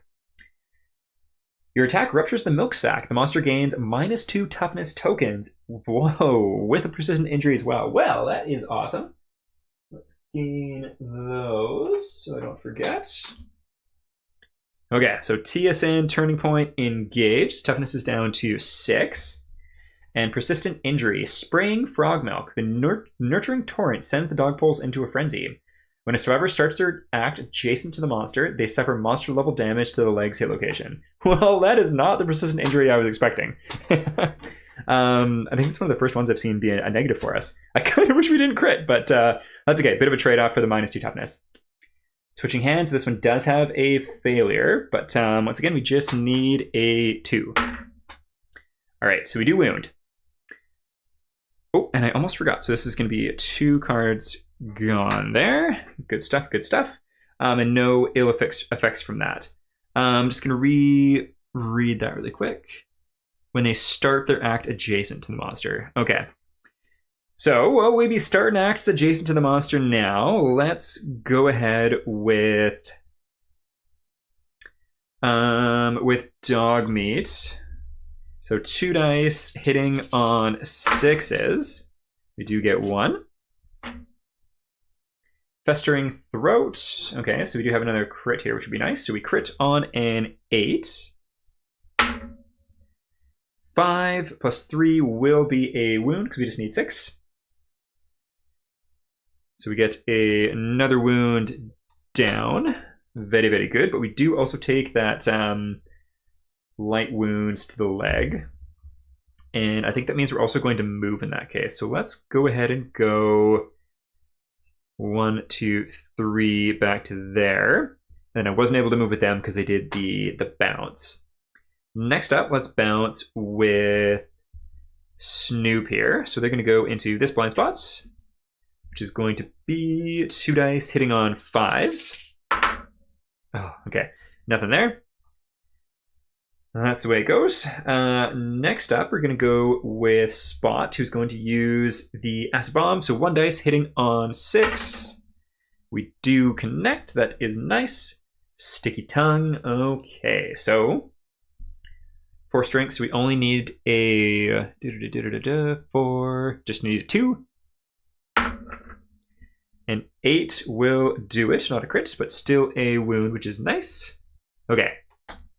Your attack ruptures the milk sac. The monster gains -2 toughness tokens. Whoa, with a persistent injury as well. Well, that is awesome. Let's gain those so I don't forget. Okay, so TSN turning point engaged. Toughness is down to 6. And persistent injury. Spraying frog milk. The nurturing torrent sends the dogpoles into a frenzy. When a survivor starts their act adjacent to the monster, they suffer monster level damage to the leg's hit location. Well, that is not the persistent injury I was expecting. I think it's one of the first ones I've seen be a negative for us. I kind of wish we didn't crit, but that's okay. Bit of a trade-off for the -2 toughness. Switching hands. So this one does have a failure, but once again, we just need a 2. All right, so we do wound. Oh, and I almost forgot. So this is going to be 2 cards gone there. Good stuff, good stuff. And no ill effects from that. I'm just going to read that really quick. When they start their act adjacent to the monster. Okay. So, well, we be starting acts adjacent to the monster now. Let's go ahead with dog meat. So 2 dice hitting on 6s. We do get 1. Festering Throat. Okay, so we do have another crit here, which would be nice. So we crit on an 8. 5 plus 3 will be a wound, because we just need 6. So we get another wound down. Very, very good. But we do also take that light wounds to the leg. And I think that means we're also going to move in that case. So let's go ahead and go 1, 2, 3 back to there. And I wasn't able to move with them because they did the bounce. Next up, let's bounce with Snoop here. So they're going to go into this blind spots, which is going to be 2 dice hitting on 5s. Oh, okay. Nothing there. That's the way it goes. Next up, we're going to go with Spot, who's going to use the Acid Bomb. So 1 dice hitting on 6. We do connect. That is nice. Sticky Tongue. Okay, so 4 strengths. We only need a 4. Just need a 2. An 8 will do it. Not a crit, but still a wound, which is nice. Okay.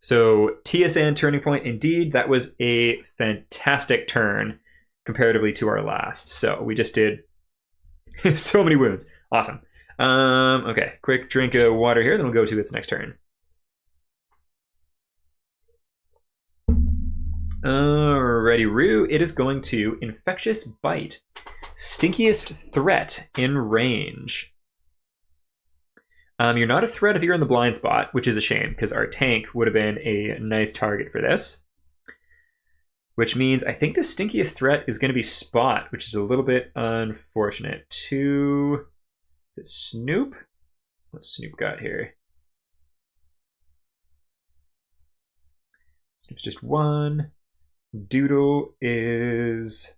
So TSN turning point, indeed, that was a fantastic turn comparatively to our last. So we just did so many wounds. Awesome. Okay, quick drink of water here, then we'll go to its next turn. Alrighty, Rue. It is going to Infectious Bite. Stinkiest threat in range. You're not a threat if you're in the blind spot, which is a shame, because our tank would have been a nice target for this. which means I think the stinkiest threat is going to be Spot, which is a little bit unfortunate. 2, is it Snoop? What's Snoop got here? Snoop's just 1. Doodle is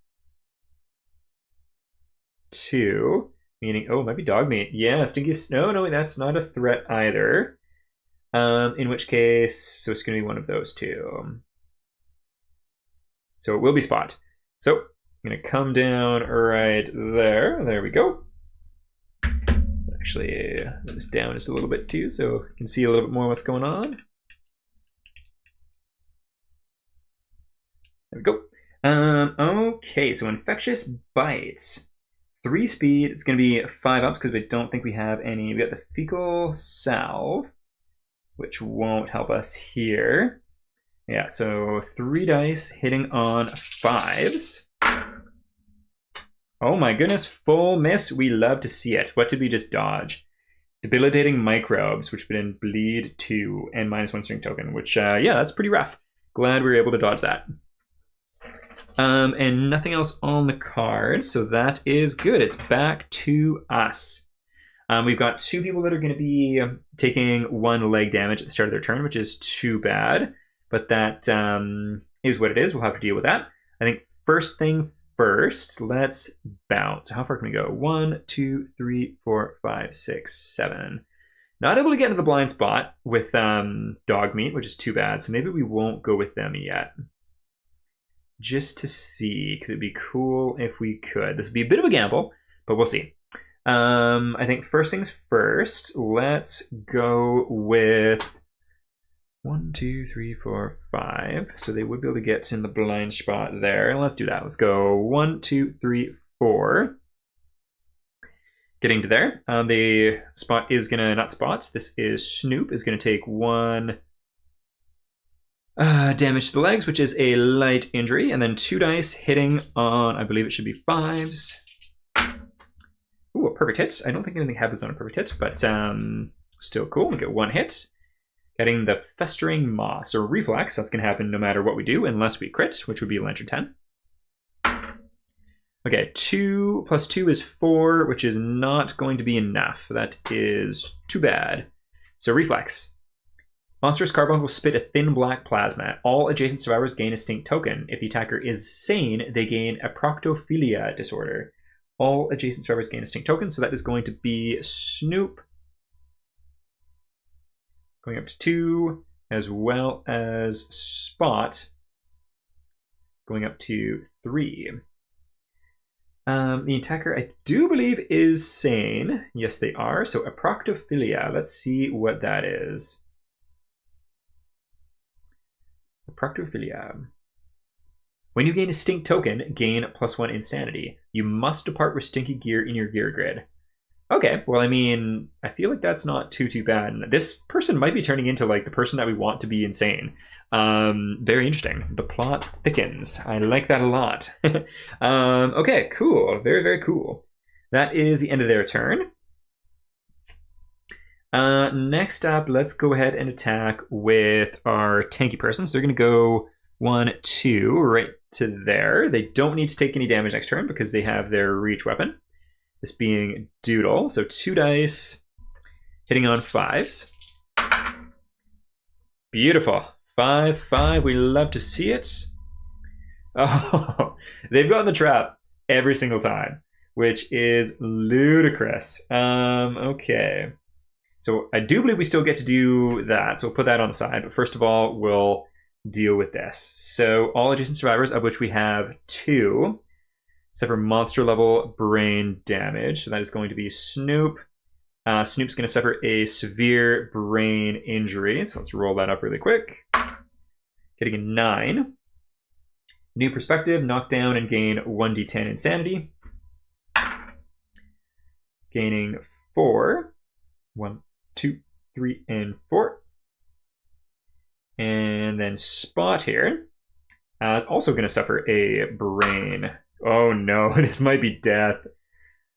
2, meaning, oh, it might be dog meat. Yeah, stinkiest, no, that's not a threat either. In which case, so it's going to be one of those two. So it will be Spot. So I'm going to come down right there. There we go. Actually, move this down just a little bit too, so you can see a little bit more what's going on. There we go. Okay, so infectious bites. 3 speed. It's going to be 5 ups because I don't think we have any. We got the fecal salve, which won't help us here. Yeah, so 3 dice hitting on 5s. Oh my goodness, full miss. We love to see it. What did we just dodge? Debilitating microbes, which put in bleed 2 and -1 string token, which, yeah, that's pretty rough. Glad we were able to dodge that. And nothing else on the card, so that is good. It's back to us. We've got 2 people that are going to be taking 1 leg damage at the start of their turn, which is too bad. But that is what it is. We'll have to deal with that. I think first thing first, let's bounce. How far can we go? 1, 2, 3, 4, 5, 6, 7. Not able to get into the blind spot with dog meat, which is too bad. So maybe we won't go with them yet. Just to see, because it'd be cool if we could. This would be a bit of a gamble, but we'll see. I think first things first, let's go with 1, 2, 3, 4, 5. So they would be able to get in the blind spot there. Let's do that. Let's go 1, 2, 3, 4. Getting to there. The spot is going to, not spots, this is Snoop, is going to take 1 damage to the legs, which is a light injury, and then 2 dice hitting on, I believe it should be 5s. Ooh, a perfect hit. I don't think anything happens on a perfect hit, but still cool. We get 1 hit. Getting the festering moss, or reflex. That's going to happen no matter what we do, unless we crit, which would be Lantern 10. Okay, 2 plus 2 is 4, which is not going to be enough. That is too bad. So reflex. Monstrous Carbuncle will spit a thin black plasma. All adjacent survivors gain a stink token. If the attacker is sane, they gain a proctophilia disorder. All adjacent survivors gain a stink token, so that is going to be Snoop. Going up to 2, as well as Spot. Going up to 3. The attacker, I do believe, is sane. Yes, they are. So a proctophilia. Let's see what that is. Proctophilia. When you gain a stink token, gain +1 insanity. You must depart with stinky gear in your gear grid. Okay, well, I mean, I feel like that's not too bad. This person might be turning into like the person that we want to be insane. Very interesting. The plot thickens. I like that a lot. Okay, cool. Very, very cool. That is the end of their turn. Next up, let's go ahead and attack with our tanky person. So they're going to go 1, 2, right to there. They don't need to take any damage next turn because they have their reach weapon. This being Doodle. So 2 dice, hitting on 5s. Beautiful. 5, 5. We love to see it. Oh, they've gotten the trap every single time, which is ludicrous. Okay. So I do believe we still get to do that. So we'll put that on the side. But first of all, we'll deal with this. So all adjacent survivors, of which we have 2, suffer monster level brain damage. So that is going to be Snoop. Snoop's going to suffer a severe brain injury. So let's roll that up really quick. Getting a 9. New perspective, knock down and gain 1d10 insanity. Gaining 4. 1, 2, 3, and 4. And then Spot here is also going to suffer a brain. Oh no, this might be death.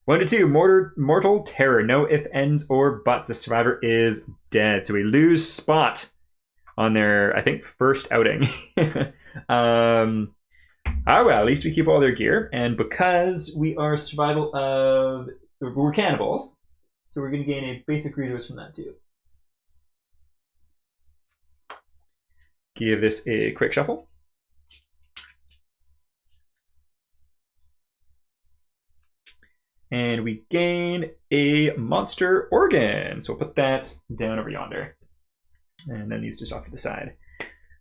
1 to 2, mortal terror. No if, ends, or buts. The survivor is dead. So we lose Spot on their, I think, first outing. Ah, well, at least we keep all their gear. And because we are survival of... We're cannibals, so we're going to gain a basic resource from that too. Give this a quick shuffle. And we gain a monster organ. So we'll put that down over yonder. And then these just off to the side.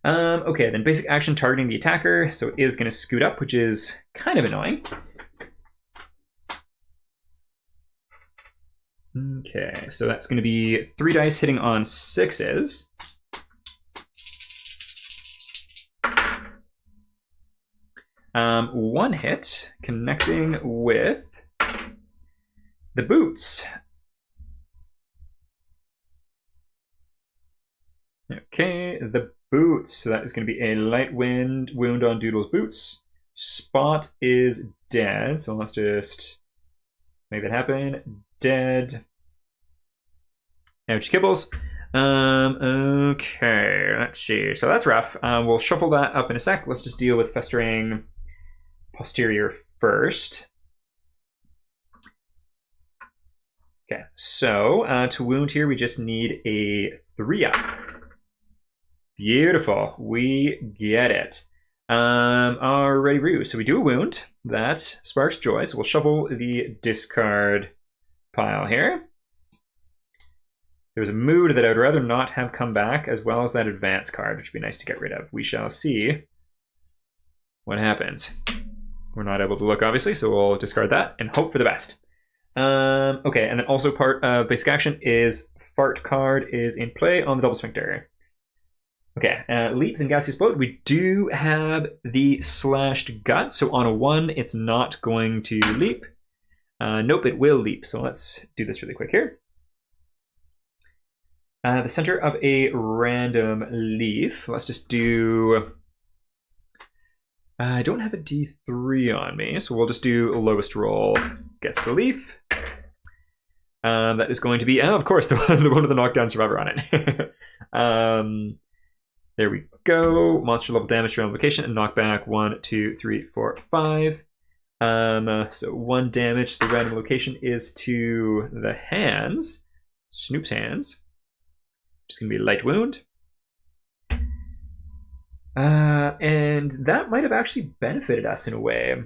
Okay, then basic action targeting the attacker. So it is going to scoot up, which is kind of annoying. Okay, so that's going to be 3 dice hitting on 6s. One hit connecting with the boots. Okay, the boots. So that is going to be a light wound on Doodle's boots. Spot is dead, so let's just make that happen. Dead. Ouch, kibbles. Okay, let's see. So that's rough. We'll shuffle that up in a sec. Let's just deal with festering posterior first. Okay, so to wound here, we just need a 3-up. Beautiful. We get it. Alrighty, Roo. So we do a wound. That sparks joy. So we'll shuffle the discard pile here. There's a mood that I would rather not have come back, as well as that advance card, which would be nice to get rid of. We shall see what happens. We're not able to look, obviously, so we'll discard that and hope for the best. Okay, and then also part of basic action is fart card is in play on the double sphincter. Okay, leap and gaseous bloat. We do have the slashed gut, so on a 1, it's not going to leap. Nope, it will leap. So let's do this really quick here. The center of a random leaf. Let's just do... I don't have a D3 on me, so we'll just do lowest roll gets the leaf. That is going to be, of course, the one with the knockdown survivor on it. There we go. Monster level damage to random location and knockback 1, 2, 3, 4, 5. So 1 damage to the random location is to the hands. Snoop's hands. Just gonna be a light wound. And that might have actually benefited us in a way.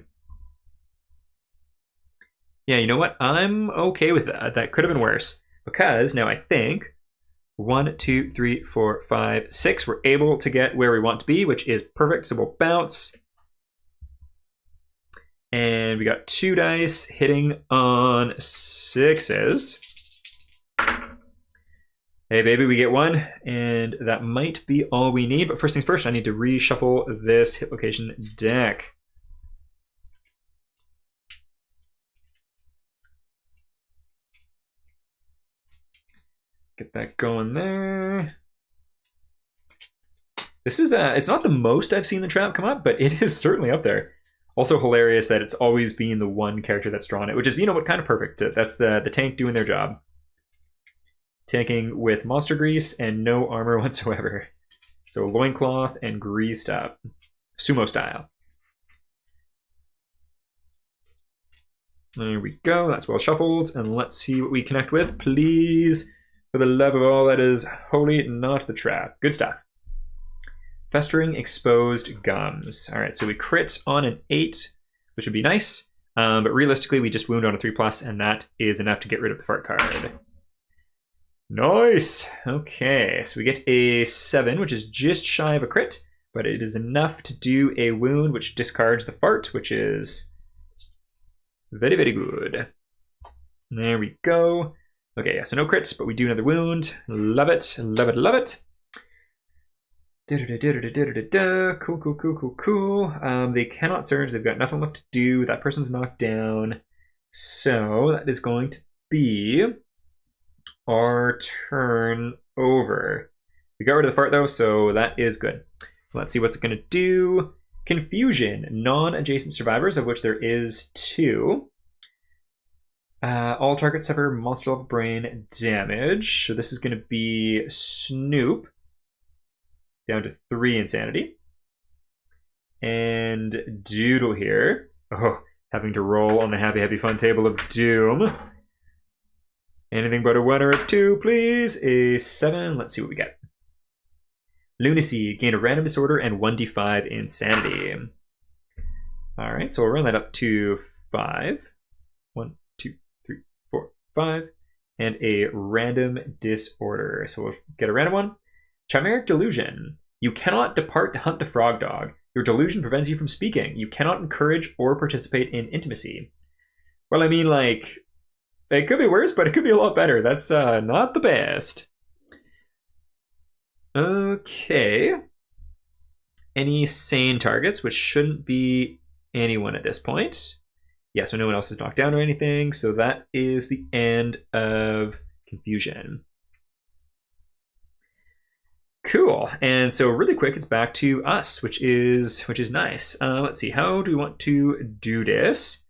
Yeah, you know what? I'm okay with that. That could have been worse. Because now I think 1, 2, 3, 4, 5, 6. We're able to get where we want to be, which is perfect. So we'll bounce. And we got 2 dice hitting on 6s. Hey, baby, we get 1. And that might be all we need. But first things first, I need to reshuffle this hit location deck. Get that going there. This is, it's not the most I've seen the trap come up, but it is certainly up there. Also hilarious that it's always been the one character that's drawn it, which is, you know what, kind of perfect. That's the tank doing their job. Tanking with monster grease and no armor whatsoever. So loincloth and greased up. Sumo style. There we go, that's well shuffled. And let's see what we connect with, please. For the love of all that is holy, not the trap. Good stuff. Festering exposed gums. All right, so we crit on an 8, which would be nice. But realistically, we just wound on a 3+, and that is enough to get rid of the fart card. Nice. Okay, so we get a 7, which is just shy of a crit, but it is enough to do a wound, which discards the fart, which is very, very good. There we go. Okay, yeah, so no crits, but we do another wound. Love it, love it, love it. Cool, cool, cool, cool, cool. They cannot surge. They've got nothing left to do. That person's knocked down. So that is going to be our turn over. We got rid of the fart, though, so that is good. Let's see what's it going to do. Confusion. Non-adjacent survivors, of which there is 2. All targets suffer monster level brain damage. So this is going to be Snoop. Down to 3 insanity. and Doodle here. Oh, having to roll on the happy, happy fun table of doom. Anything but a 1 or a 2, please. A 7. Let's see what we get. Lunacy. Gain a random disorder and 1d5 insanity. All right, so we'll run that up to 5. 1, 2, 3, 4, 5. And a random disorder. So we'll get a random one. Chimeric delusion. You cannot depart to hunt the frog dog. Your delusion prevents you from speaking. You cannot encourage or participate in intimacy. Well, I mean, like, it could be worse, but it could be a lot better. That's not the best. Okay. Any sane targets, which shouldn't be anyone at this point. Yeah, so no one else is knocked down or anything. So that is the end of confusion. Cool. And so really quick, it's back to us, which is nice. Let's see. How do we want to do this?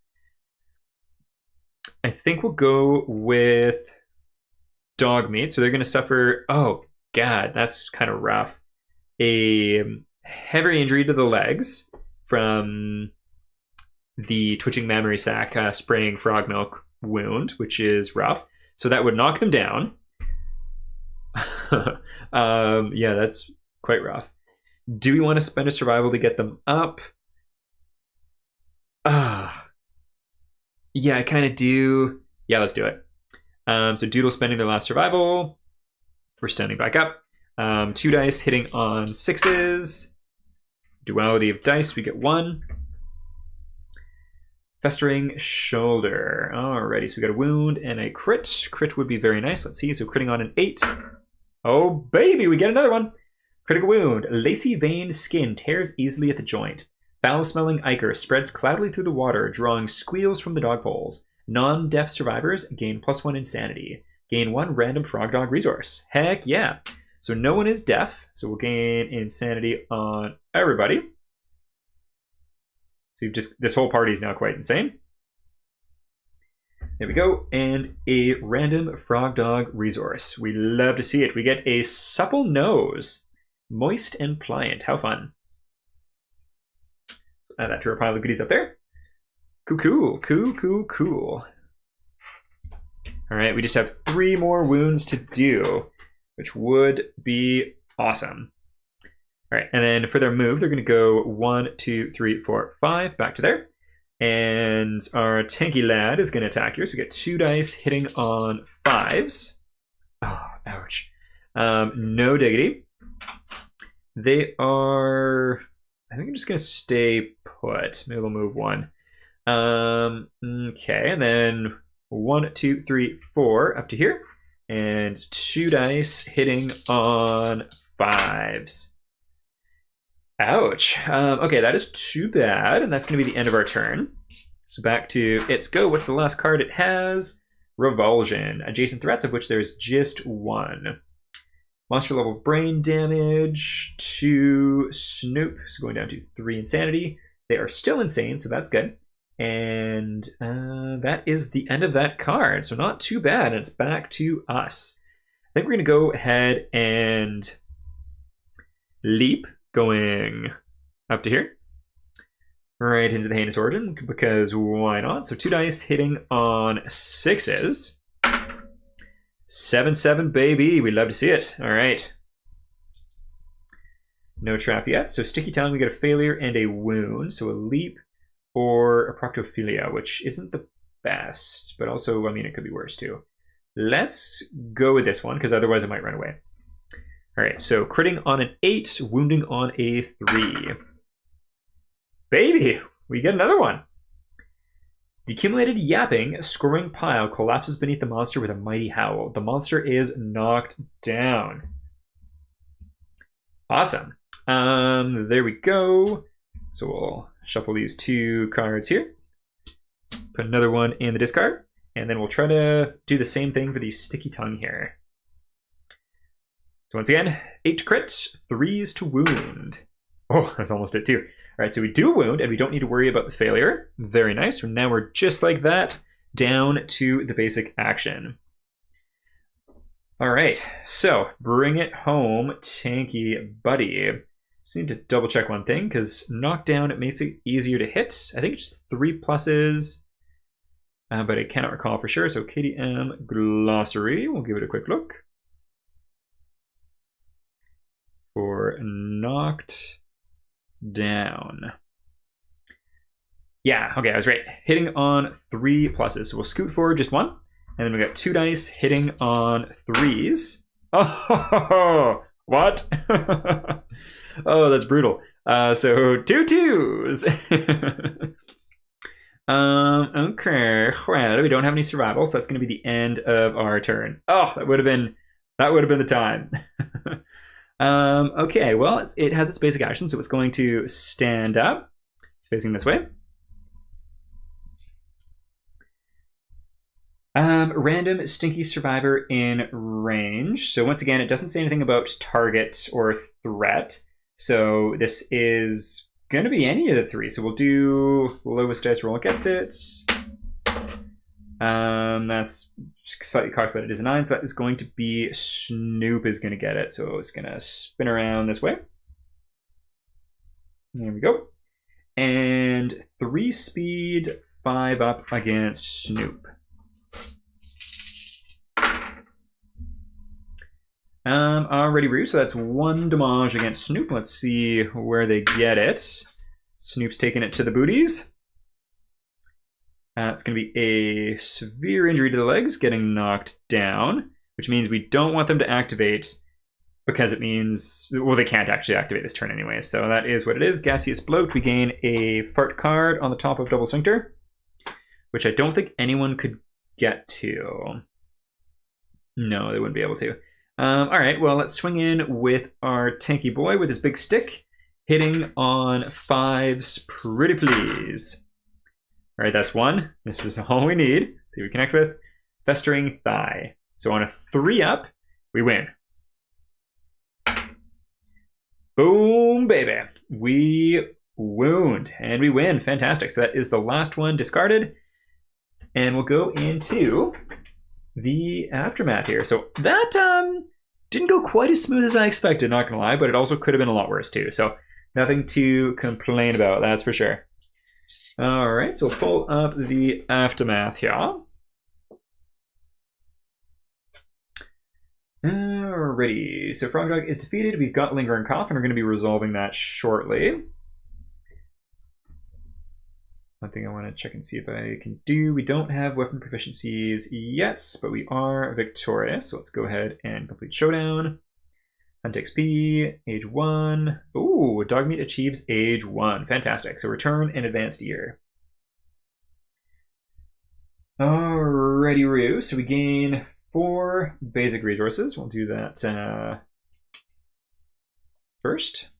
I think we'll go with dog meat. So they're going to suffer. Oh, God, that's kind of rough. A heavy injury to the legs from the twitching mammary sac spraying frog milk wound, which is rough. So that would knock them down. Yeah, that's quite rough. Do we want to spend a survival to get them up? Yeah, I kind of do. Yeah, let's do it. So Doodle spending their last survival. We're standing back up. 2 dice hitting on 6s. Duality of dice, we get 1. Festering shoulder. Alrighty, so we got a wound and a crit. Crit would be very nice. Let's see. So critting on an 8. Oh, baby, we get another one. Critical wound. Lacy veined skin tears easily at the joint. Foul-smelling ichor spreads cloudily through the water, drawing squeals from the dog poles. Non-deaf survivors gain +1 insanity. Gain 1 random frog dog resource. Heck yeah. So no one is deaf, so we'll gain insanity on everybody. So this whole party is now quite insane. There we go. And a random frog dog resource. We love to see it. We get a supple nose. Moist and pliant. How fun. Add that to our pile of goodies up there. Cool. All right, we just have 3 more wounds to do, which would be awesome. All right, and then for their move, they're going to go 1, 2, 3, 4, 5, back to there. And our tanky lad is going to attack here. So we get 2 dice hitting on 5s. Oh, ouch. No diggity. They are... I think I'm just going to stay put. Maybe we'll move 1. Okay, and then 1, 2, 3, 4 up to here. And 2 dice hitting on 5s. Ouch. Okay, that is too bad, and that's going to be the end of our turn. So back to its go. What's the last card it has? Revulsion. Adjacent threats, of which there's just 1. Monster level brain damage to Snoop. So going down to 3 insanity. They are still insane, so that's good. And that is the end of that card. So not too bad, and it's back to us. I think we're going to go ahead and leap. Going up to here. Right into the heinous origin, because why not? So 2 dice hitting on 6s. 7-7, baby. We love to see it. All right. No trap yet. So sticky tongue, we get a failure and a wound. So a leap or a proctophilia, which isn't the best, but also, I mean, it could be worse too. Let's go with this one, because otherwise it might run away. All right, so critting on an 8, wounding on a 3. Baby, we get another one. The accumulated yapping, scoring pile collapses beneath the monster with a mighty howl. The monster is knocked down. Awesome. There we go. So we'll shuffle these 2 cards here. Put another one in the discard. And then we'll try to do the same thing for the sticky tongue here. So once again, 8 to crit, 3s to wound. Oh, that's almost it too. All right, so we do wound, and we don't need to worry about the failure. Very nice. So now we're just like that, down to the basic action. All right, so bring it home, tanky buddy. Just need to double check one thing, because knockdown, it makes it easier to hit. I think it's 3 pluses, but I cannot recall for sure. So KDM glossary, we'll give it a quick look. For knocked down. Yeah, okay, I was right. Hitting on 3 pluses. So we'll scoot forward just 1, and then we got 2 dice hitting on 3s. Oh, what? Oh, that's brutal. So 2 2s. Okay. Well, we don't have any survival, so that's going to be the end of our turn. Oh, that would have been the time. Okay. Well, it has its basic action, so it's going to stand up. It's facing this way. Random stinky survivor in range. So once again, it doesn't say anything about target or threat. So this is going to be any of the 3. So we'll do lowest dice roll gets it. That's slightly cocked, but it is a 9. So that is going to be Snoop is going to get it. So it's going to spin around this way. There we go. And 3 speed, 5 up against Snoop. Already Roo, so that's 1 damage against Snoop. Let's see where they get it. Snoop's taking it to the booties. It's going to be a severe injury to the legs, getting knocked down, which means we don't want them to activate, because it means, well, they can't actually activate this turn anyway, so that is what it is. Gaseous Bloat, we gain a fart card on the top of Double Sphincter, which I don't think anyone could get to. No, they wouldn't be able to. All right, well, let's swing in with our tanky boy with his big stick, hitting on 5s, pretty please. All right, that's 1. This is all we need. Let's see what we connect with. Festering Thigh. So on a 3 up, we win. Boom, baby. We wound, and we win. Fantastic. So that is the last one discarded. And we'll go into the aftermath here. So that didn't go quite as smooth as I expected, not gonna lie, but it also could have been a lot worse too. So nothing to complain about, that's for sure. All right, so we'll pull up the aftermath here. Alrighty, so Frog Dog is defeated. We've got Lingering Cough, and we're gonna be resolving that shortly. One thing I want to check and see if I can do. We don't have weapon proficiencies yet, but we are victorious. So let's go ahead and complete Showdown. Hunt XP, age 1. Ooh, Dogmeat achieves age 1. Fantastic. So return an advanced year. Alrighty, Roo. So we gain 4 basic resources. We'll do that first.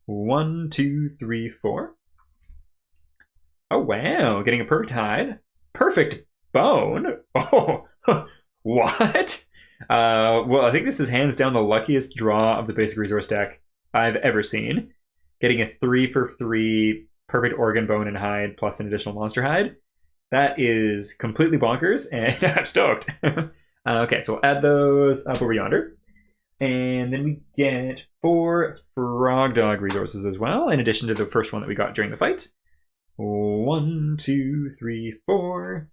1, 2, 3, 4. Oh, wow. Getting a perfect hide. Perfect bone. Oh, what? Well, I think this is hands down the luckiest draw of the basic resource deck I've ever seen. Getting a 3 for 3 perfect organ, bone, and hide plus an additional monster hide. That is completely bonkers, and I'm stoked. Okay, so we'll add those up over yonder. And then we get 4 Frog Dog resources as well, in addition to the first one that we got during the fight. 1, 2, 3, 4.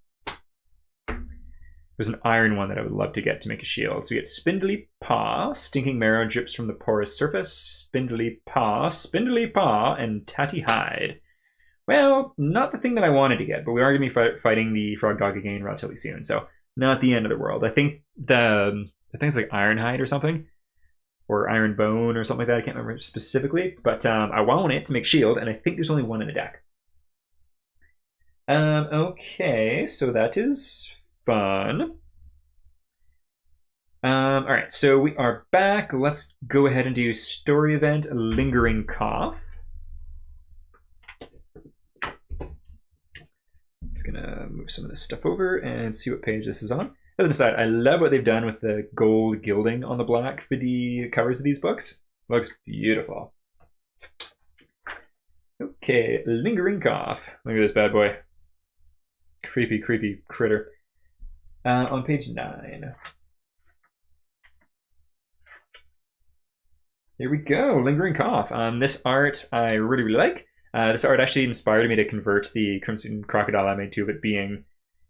There's an iron one that I would love to get to make a shield. So we get Spindly Paw, Stinking Marrow drips from the porous surface, Spindly Paw, and Tatty Hide. Well, not the thing that I wanted to get, but we are going to be fighting the Frog Dog again relatively soon, so not the end of the world. I think the thing's like Iron Hide or something, or Iron Bone or something like that. I can't remember specifically, but I want it to make shield, and I think there's only 1 in the deck. Okay, so that is fun. All right, so we are back. Let's go ahead and do story event Lingering Cough. Just gonna move some of this stuff over and see what page this is on. As an aside, I love what they've done with the gold gilding on the black for the covers of these books. Looks beautiful. Okay, Lingering Cough. Look at this bad boy. Creepy, creepy critter. On page 9. Here we go, Lingering Cough. This art I really, really like. This art actually inspired me to convert the Crimson Crocodile I made to it being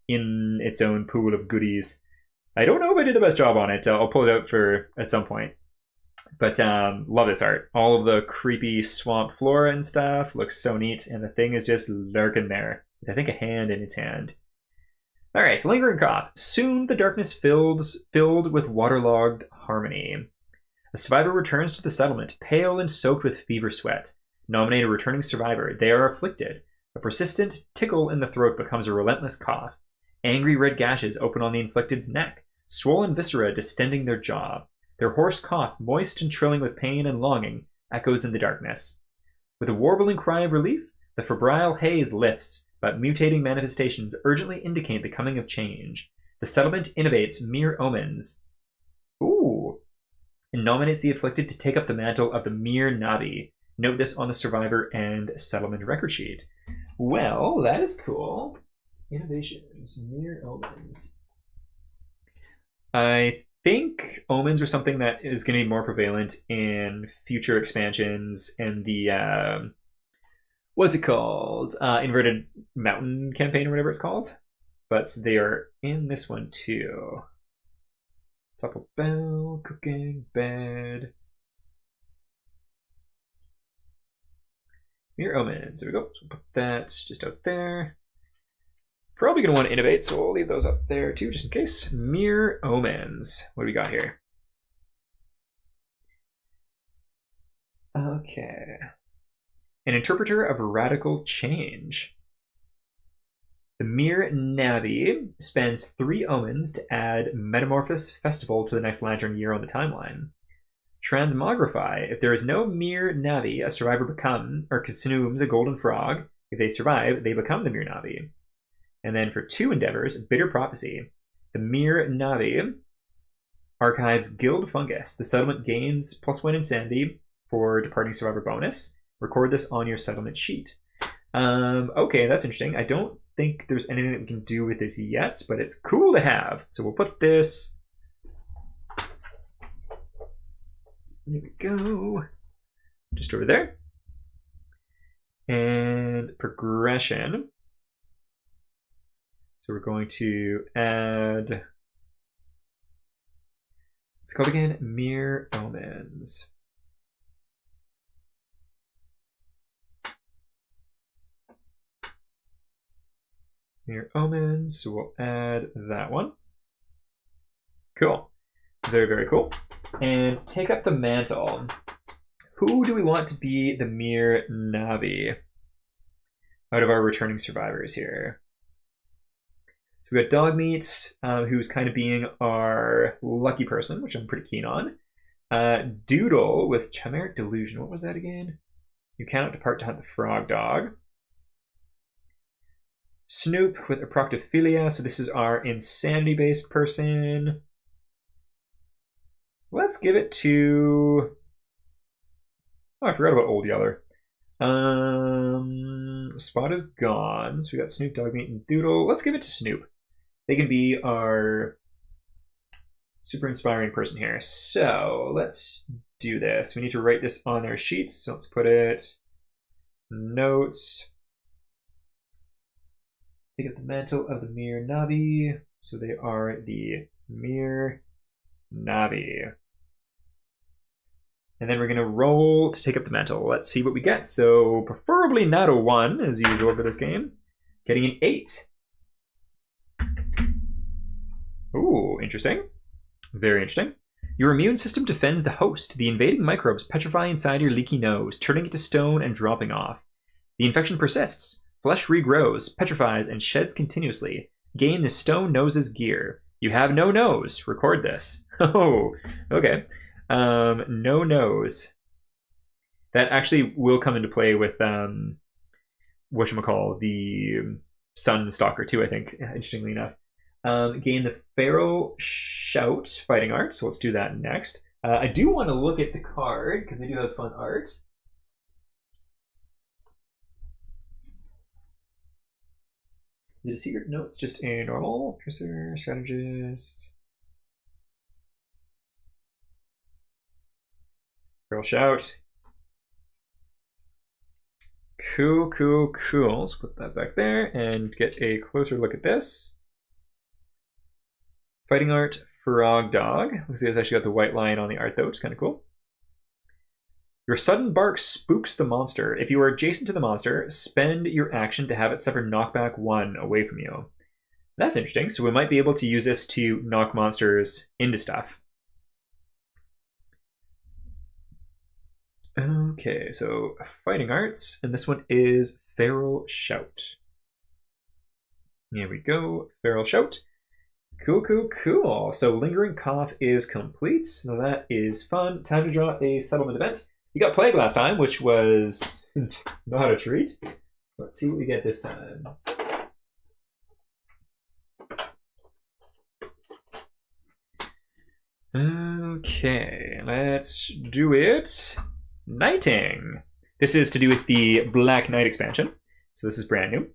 in its own pool of goodies. I don't know if I did the best job on it. I'll pull it out for at some point. But love this art. All of the creepy swamp flora and stuff looks so neat, and the thing is just lurking there. I think a hand in its hand. All right, Lingering Cough. Soon the darkness filled with waterlogged harmony. A survivor returns to the settlement, pale and soaked with fever sweat. Nominate a returning survivor. They are afflicted. A persistent tickle in the throat becomes a relentless cough. Angry red gashes open on the inflicted's neck, swollen viscera distending their jaw. Their hoarse cough, moist and trilling with pain and longing, echoes in the darkness. With a warbling cry of relief, the febrile haze lifts, but mutating manifestations urgently indicate the coming of change. The settlement innovates mere omens. Ooh. And nominates the afflicted to take up the mantle of the mere Navi. Note this on the survivor and settlement record sheet. Well, that is cool. Innovations, mere omens. I think omens are something that is going to be more prevalent in future expansions and the what's it called? Inverted Mountain campaign or whatever it's called. But they are in this one too. Taco Bell, cooking, bed. Mere omens. There we go. So put that just out there. Probably going to want to innovate, so we'll leave those up there too, just in case. Mere omens. What do we got here? Okay. An interpreter of radical change. The Mere Navi spends 3 omens to add Metamorphosis Festival to the next Lantern year on the timeline. Transmogrify. If there is no Mere Navi, a survivor consumes a golden frog. If they survive, they become the Mere Navi. And then for 2 endeavors, Bitter Prophecy. The Mere Navi archives Guild Fungus. The settlement gains +1 insanity for departing survivor bonus. Record this on your settlement sheet. Okay, that's interesting. I don't think there's anything that we can do with this yet, but it's cool to have. So we'll put this. There we go. Just over there. And progression. So we're going to add. It's called again Mere Omens. Mere Omens, so we'll add that one. Cool. Very, very cool. And take up the mantle. Who do we want to be the Mere Navi out of our returning survivors here? So we got Dogmeat, who's kind of being our lucky person, which I'm pretty keen on. Doodle with Chimeric Delusion. What was that again? You cannot depart to hunt the frog dog. Snoop with Proctophilia. So this is our insanity-based person. Let's give it to... Oh, I forgot about Old Yeller. Spot is gone. So we got Snoop, Dogmeat, and Doodle. Let's give it to Snoop. They can be our super inspiring person here. So let's do this. We need to write this on our sheets. So let's put it... Notes... Take up the mantle of the Mere Navi. So they are the Mere Navi. And then we're going to roll to take up the mantle. Let's see what we get. So preferably not a 1, as usual for this game. Getting an 8. Ooh, interesting. Very interesting. Your immune system defends the host. The invading microbes petrify inside your leaky nose, turning it to stone and dropping off. The infection persists. Flesh regrows, petrifies, and sheds continuously. Gain the stone nose's gear. You have no nose. Record this. Oh, okay. No nose. That actually will come into play with whatchamacall, the Sun Stalker too, I think, interestingly enough. Gain the Feral Shout fighting art, so let's do that next. I do want to look at the card, because they do have fun art. Is it a secret? No, it's just a normal Tracer, Strategist. Feral shout. Cool, cool, cool. Let's put that back there and get a closer look at this. Fighting art, frog dog. Looks like it's actually got the white line on the art though, which is kind of cool. Your sudden bark spooks the monster. If you are adjacent to the monster, spend your action to have it suffer knockback 1 away from you. That's interesting. So we might be able to use this to knock monsters into stuff. Okay, so fighting arts, and this one is Feral Shout. Here we go, Feral Shout. Cool, cool, cool. So Lingering Cough is complete, so that is fun. Time to draw a settlement event. We got Plague last time, which was not a treat. Let's see what we get this time. Okay, let's do it. Knighting. This is to do with the Black Knight expansion, so this is brand new.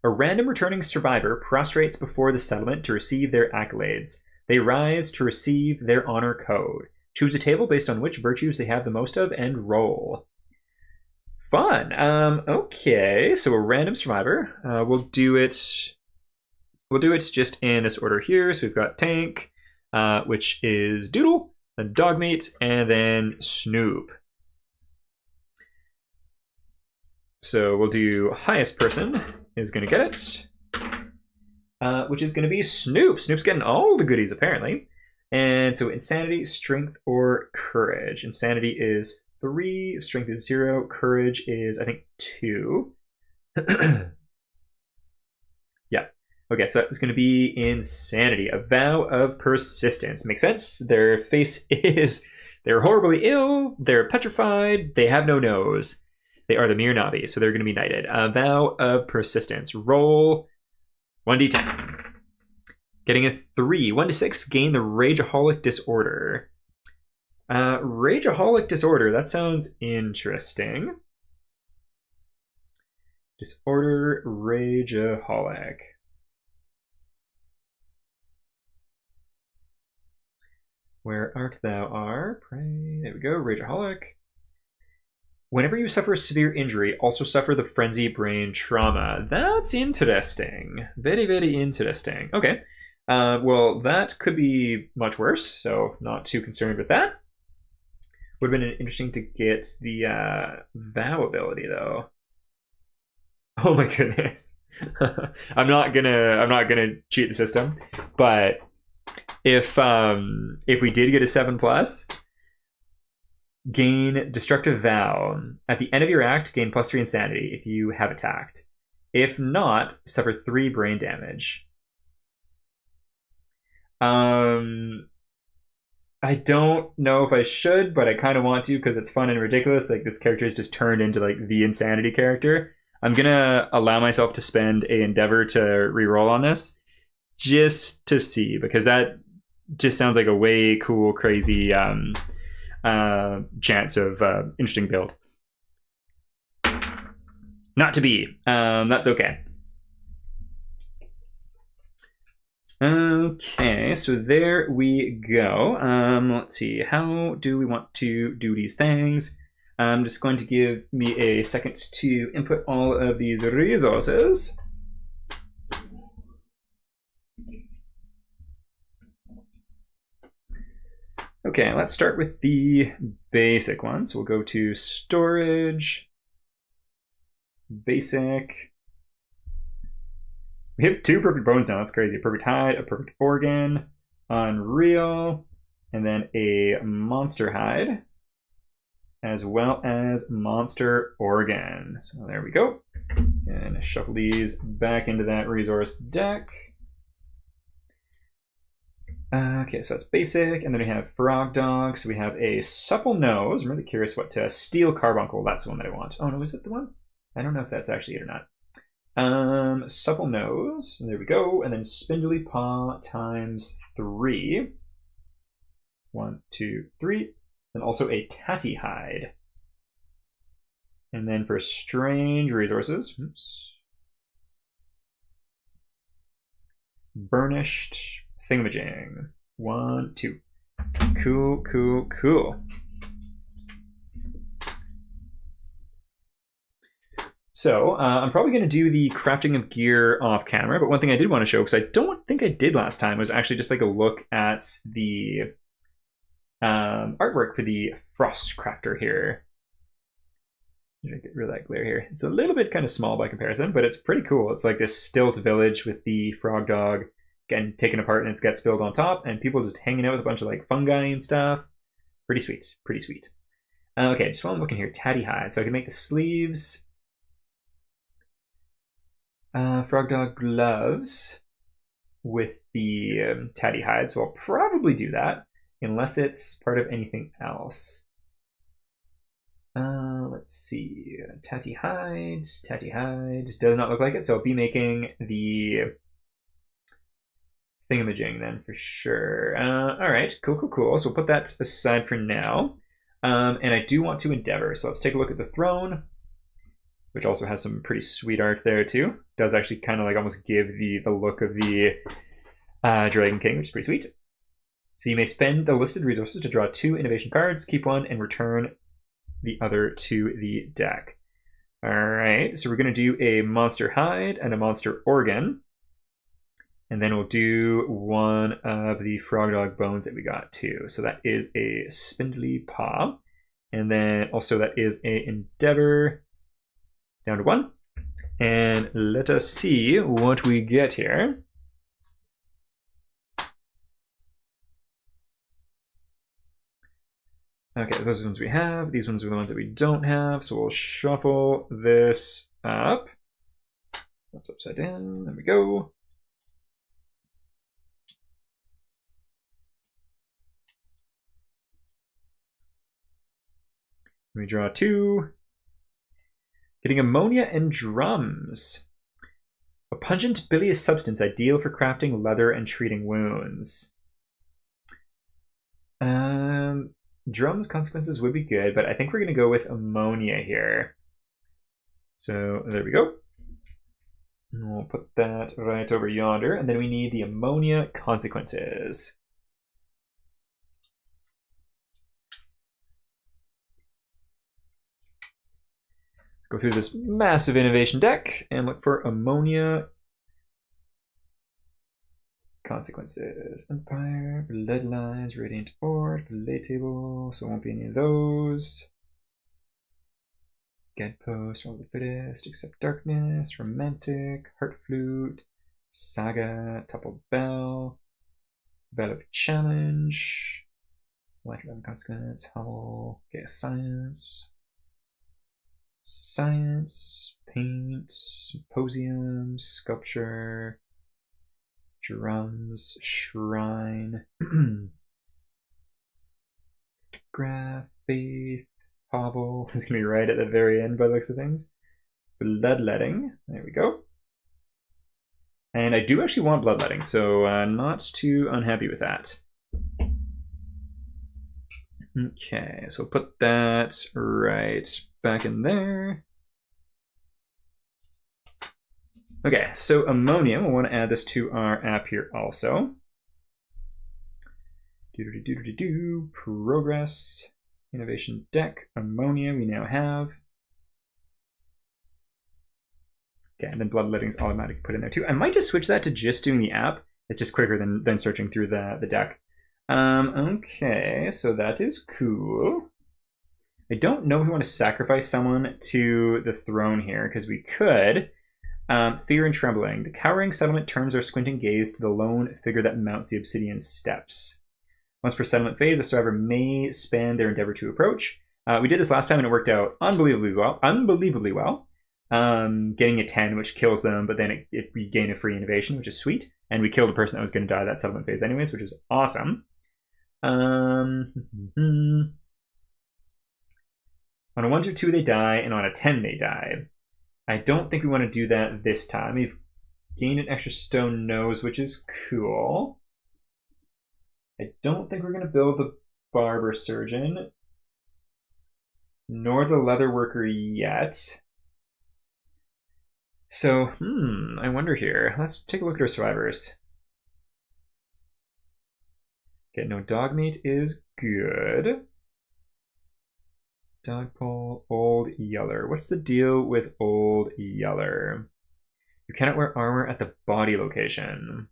A random returning survivor prostrates before the settlement to receive their accolades. They rise to receive their honor code. Choose a table based on which virtues they have the most of and roll. Fun. Okay, so a random survivor. We'll do it just in this order here. So we've got Tank, which is Doodle, then Dogmeat, and then Snoop. So we'll do highest person is going to get it, which is going to be Snoop. Snoop's getting all the goodies, apparently. And so insanity, strength, or courage. Insanity is 3, strength is 0, courage is, I think, 2. Yeah. Okay, so that's going to be insanity. A vow of persistence. Makes sense. Their face is, they're horribly ill, they're petrified, they have no nose. They are the mere Navi, so they're going to be knighted. A vow of persistence. Roll 1d10. Getting a 3. 1 to 6, gain the Rageaholic Disorder. Rageaholic Disorder, that sounds interesting. Disorder, Rageaholic. Where art thou, are? Pray. There we go, Rageaholic. Whenever you suffer a severe injury, also suffer the frenzy brain trauma. That's interesting. Very, very interesting. Okay. Well, that could be much worse, so not too concerned with that. Would have been interesting to get the vow ability, though. Oh my goodness. I'm not gonna cheat the system, but if we did get a 7+, gain Destructive Vow. At the end of your act, gain +3 insanity if you have attacked. If not, suffer 3 brain damage. I don't know if I should, but I kind of want to because it's fun and ridiculous. Like, this character is just turned into like the insanity character. I'm gonna allow myself to spend a endeavor to reroll on this just to see, because that just sounds like a way cool, crazy chance of interesting build. Not to be. That's okay. Okay, so there we go. Let's see. How do we want to do these things? I'm just going to give me a second to input all of these resources. Okay, let's start with the basic ones. We'll go to storage, basic. We have 2 perfect bones now. That's crazy. A perfect hide, a perfect organ, unreal, and then a monster hide, as well as monster organ. So there we go. And shuffle these back into that resource deck. Okay, so that's basic, and then we have frog dog. So we have a supple nose. I'm really curious what to steel carbuncle. That's the one that I want. Oh no, is it the one? I don't know if that's actually it or not. Supple nose. There we go, and then spindly paw ×3. 1, 2, 3. And also a tatty hide. And then for strange resources, oops, burnished thingamajig. 1, 2. Cool, cool, cool. So I'm probably going to do the crafting of gear off camera, but one thing I did want to show, because I don't think I did last time, was actually just like a look at the artwork for the Frost Crafter here. Get rid of that glare here. It's a little bit kind of small by comparison, but it's pretty cool. It's like this stilt village with the frog dog getting taken apart and it's got spilled on top, and people just hanging out with a bunch of like fungi and stuff. Pretty sweet, pretty sweet. Okay, just while I'm looking here, tatty hide. So I can make the sleeves. Frog dog gloves with the tatty hide. So I'll probably do that unless it's part of anything else. Let's see. Tatty hide. Tatty hide. Does not look like it, so I'll be making the thingamajig then for sure. All right, cool. So we'll put that aside for now. And I do want to endeavor. So let's take a look at the throne, which also has some pretty sweet art there too. Does actually kind of like almost give the look of the Dragon King, which is pretty sweet. So you may spend the listed resources to draw 2 innovation cards, keep one, and return the other to the deck. All right, so we're going to do a monster hide and a monster organ. And then we'll do one of the frog dog bones that we got too. So that is a spindly paw. And then also that is a endeavor down to 1. And let us see what we get here. Okay, those are the ones we have. These ones are the ones that we don't have. So we'll shuffle this up. That's upside down. There we go. We draw 2. Getting ammonia and drums. A pungent bilious substance ideal for crafting leather and treating wounds. Drums consequences would be good, but I think we're going to go with ammonia here. So there we go. And we'll put that right over yonder, and then we need the ammonia consequences. Go through this massive innovation deck and look for ammonia consequences. Empire, bloodlines, radiant ore, fillet table, so it won't be any of those. Gedpost, all the fittest, accept darkness, romantic, heart flute, saga, toppled bell, bell of challenge, light consequence, howl, okay, science. Science, paint, symposium, sculpture, drums, shrine, graph, faith, hovel. It's going to be right at the very end by the looks of things. Bloodletting. There we go. And I do actually want bloodletting, so not too unhappy with that. Okay, so we'll put that right back in there. Okay, so ammonia, we'll want to add this to our app here also. Progress, innovation deck, ammonia we now have. Okay, and then bloodletting is automatically put in there too. I might just switch that to just doing the app. It's just quicker than searching through the deck. Okay, so that is cool. I don't know if we want to sacrifice someone to the throne here, because we could. Fear and trembling. The cowering settlement turns their squinting gaze to the lone figure that mounts the obsidian steps. Once per settlement phase, a survivor may spend their endeavor to approach. We did this last time and it worked out unbelievably well. Getting a 10, which kills them, but then we gain a free innovation, which is sweet. And we killed the person that was going to die that settlement phase anyways, which is awesome. On a 1 to 2 they die, and on a 10 they die. I don't think we want to do that this time. We've gained an extra stone nose, which is cool. I don't think we're going to build the barber surgeon, nor the leather worker yet. So, I wonder here. Let's take a look at our survivors. Okay, no dogmeat is good. Dog pole, Old Yeller. What's the deal with Old Yeller? You cannot wear armor at the body location.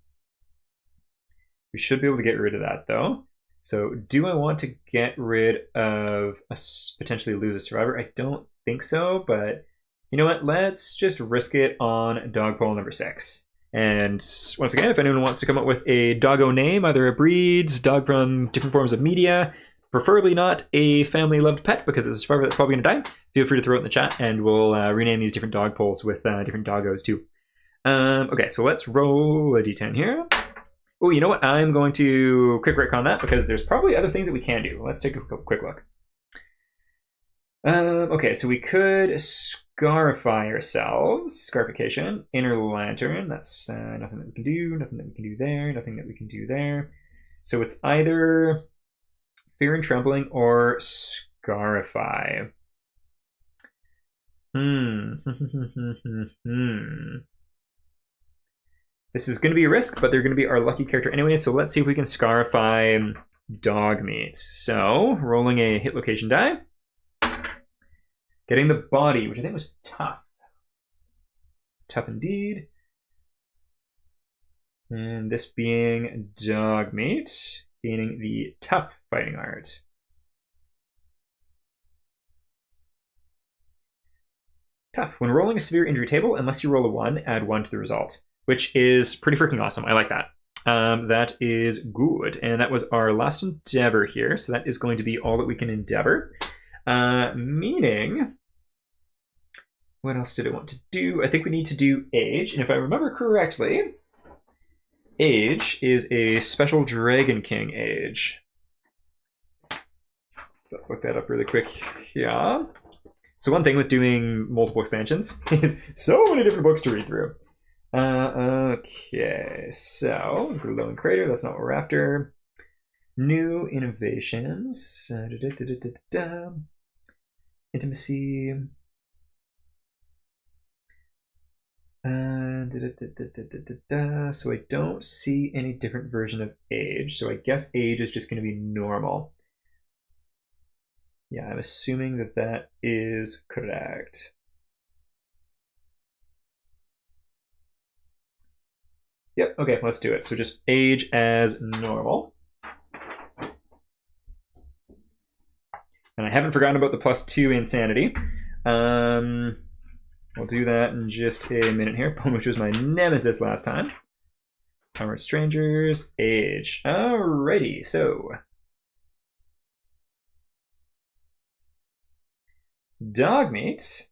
We should be able to get rid of that, though. So do I want to get rid of a potentially lose a survivor? I don't think so, but you know what? Let's just risk it on dog pole number 6. And once again, if anyone wants to come up with a doggo name, either a breeds, dog from different forms of media, preferably not a family-loved pet because it's a survivor that's probably going to die, feel free to throw it in the chat and we'll rename these different dog poles with different doggos too. Okay, so let's roll a d10 here. Oh, you know what? I'm going to quick retcon that because there's probably other things that we can do. Let's take a quick look. Okay, so we could scarify ourselves. Scarification. Inner lantern. That's nothing that we can do. Nothing that we can do there. Nothing that we can do there. So it's either fear and trembling or scarify. This is going to be a risk, but they're going to be our lucky character anyway, so let's see if we can scarify dog meat. So, rolling a hit location die. Getting the body, which I think was tough. Tough indeed. And this being dog meat, gaining the tough fighting art. Tough. When rolling a severe injury table, unless you roll a 1, add 1 to the result, which is pretty freaking awesome. I like that. That is good. And that was our last endeavor here. So that is going to be all that we can endeavor. Meaning, what else did I want to do? I think we need to do age. And if I remember correctly, age is a special Dragon King age. So let's look that up really quick. Yeah. So one thing with doing multiple expansions is so many different books to read through. Okay, so glowing crater, that's not what we're after. New innovations. Intimacy. So I don't see any different version of age. So I guess age is just going to be normal. Yeah, I'm assuming that that is correct. Yep, okay, let's do it. So just age as normal. And I haven't forgotten about the +2 insanity. We'll do that in just a minute here, which was my nemesis last time. Armored strangers, age. Alrighty, so dog meat.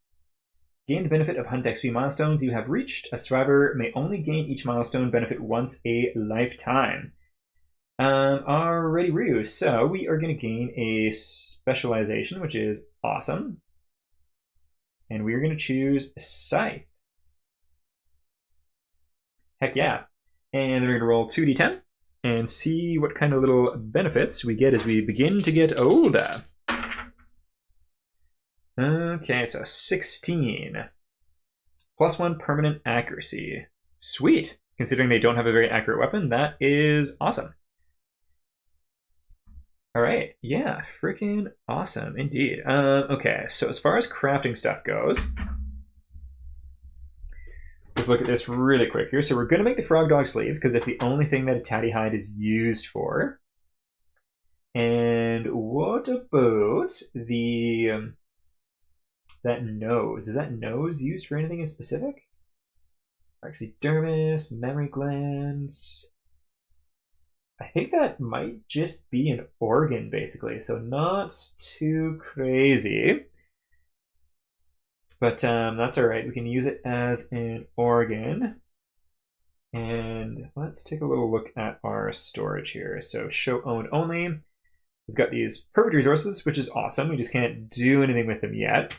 Gain the benefit of Hunt XP milestones you have reached. A survivor may only gain each milestone benefit once a lifetime. Alrighty, Ryu. So we are going to gain a specialization, which is awesome. And we are going to choose Scythe. Heck yeah. And then we're going to roll 2d10 and see what kind of little benefits we get as we begin to get older. Okay, so 16. +1 permanent accuracy. Sweet. Considering they don't have a very accurate weapon, that is awesome. All right, yeah, freaking awesome indeed. Okay, so as far as crafting stuff goes, let's look at this really quick here. So we're going to make the frog dog sleeves because that's the only thing that a tatty hide is used for. And what about the that nose? Is that nose used for anything in specific? Arxidermis, mammary glands. I think that might just be an organ, basically, so not too crazy. But that's all right. We can use it as an organ. And let's take a little look at our storage here. So show owned only. We've got these perfect resources, which is awesome. We just can't do anything with them yet.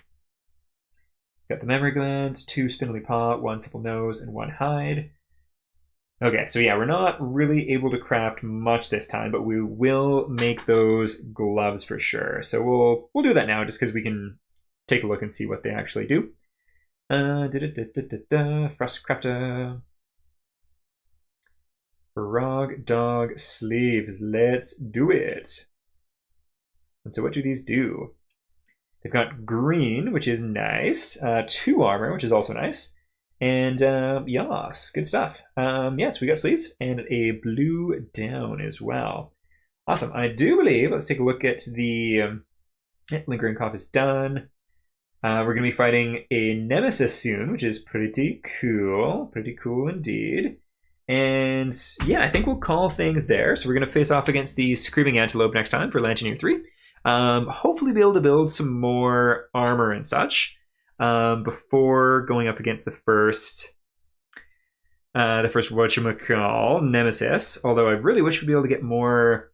Got the mammary gland, 2 spindly paw, 1 simple nose, and 1 hide. Okay, so yeah, we're not really able to craft much this time, but we will make those gloves for sure. So we'll do that now just because we can take a look and see what they actually do. Frostcrafter. Frog dog sleeves. Let's do it. And so what do these do? They've got green, which is nice. 2 armor, which is also nice. And yes, good stuff. Yes, we got sleeves and a blue down as well. Awesome. I do believe, let's take a look at the lingering cough is done. We're going to be fighting a nemesis soon, which is pretty cool. Pretty cool indeed. And yeah, I think we'll call things there. So we're going to face off against the Screaming Antelope next time for Lanchenier 3. Hopefully be able to build some more armor and such before going up against the first whatchamacall, nemesis. Although I really wish we'd be able to get more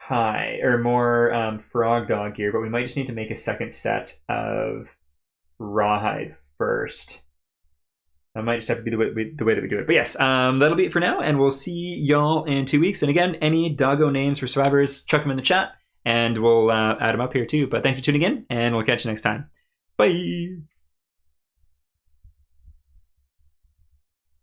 frog dog gear, but we might just need to make a second set of rawhide first. That might just have to be the way that we do it. But yes, that'll be it for now, and we'll see y'all in 2 weeks. And again, any doggo names for survivors, chuck them in the chat, and we'll add them up here too. But thanks for tuning in, and we'll catch you next time. Bye!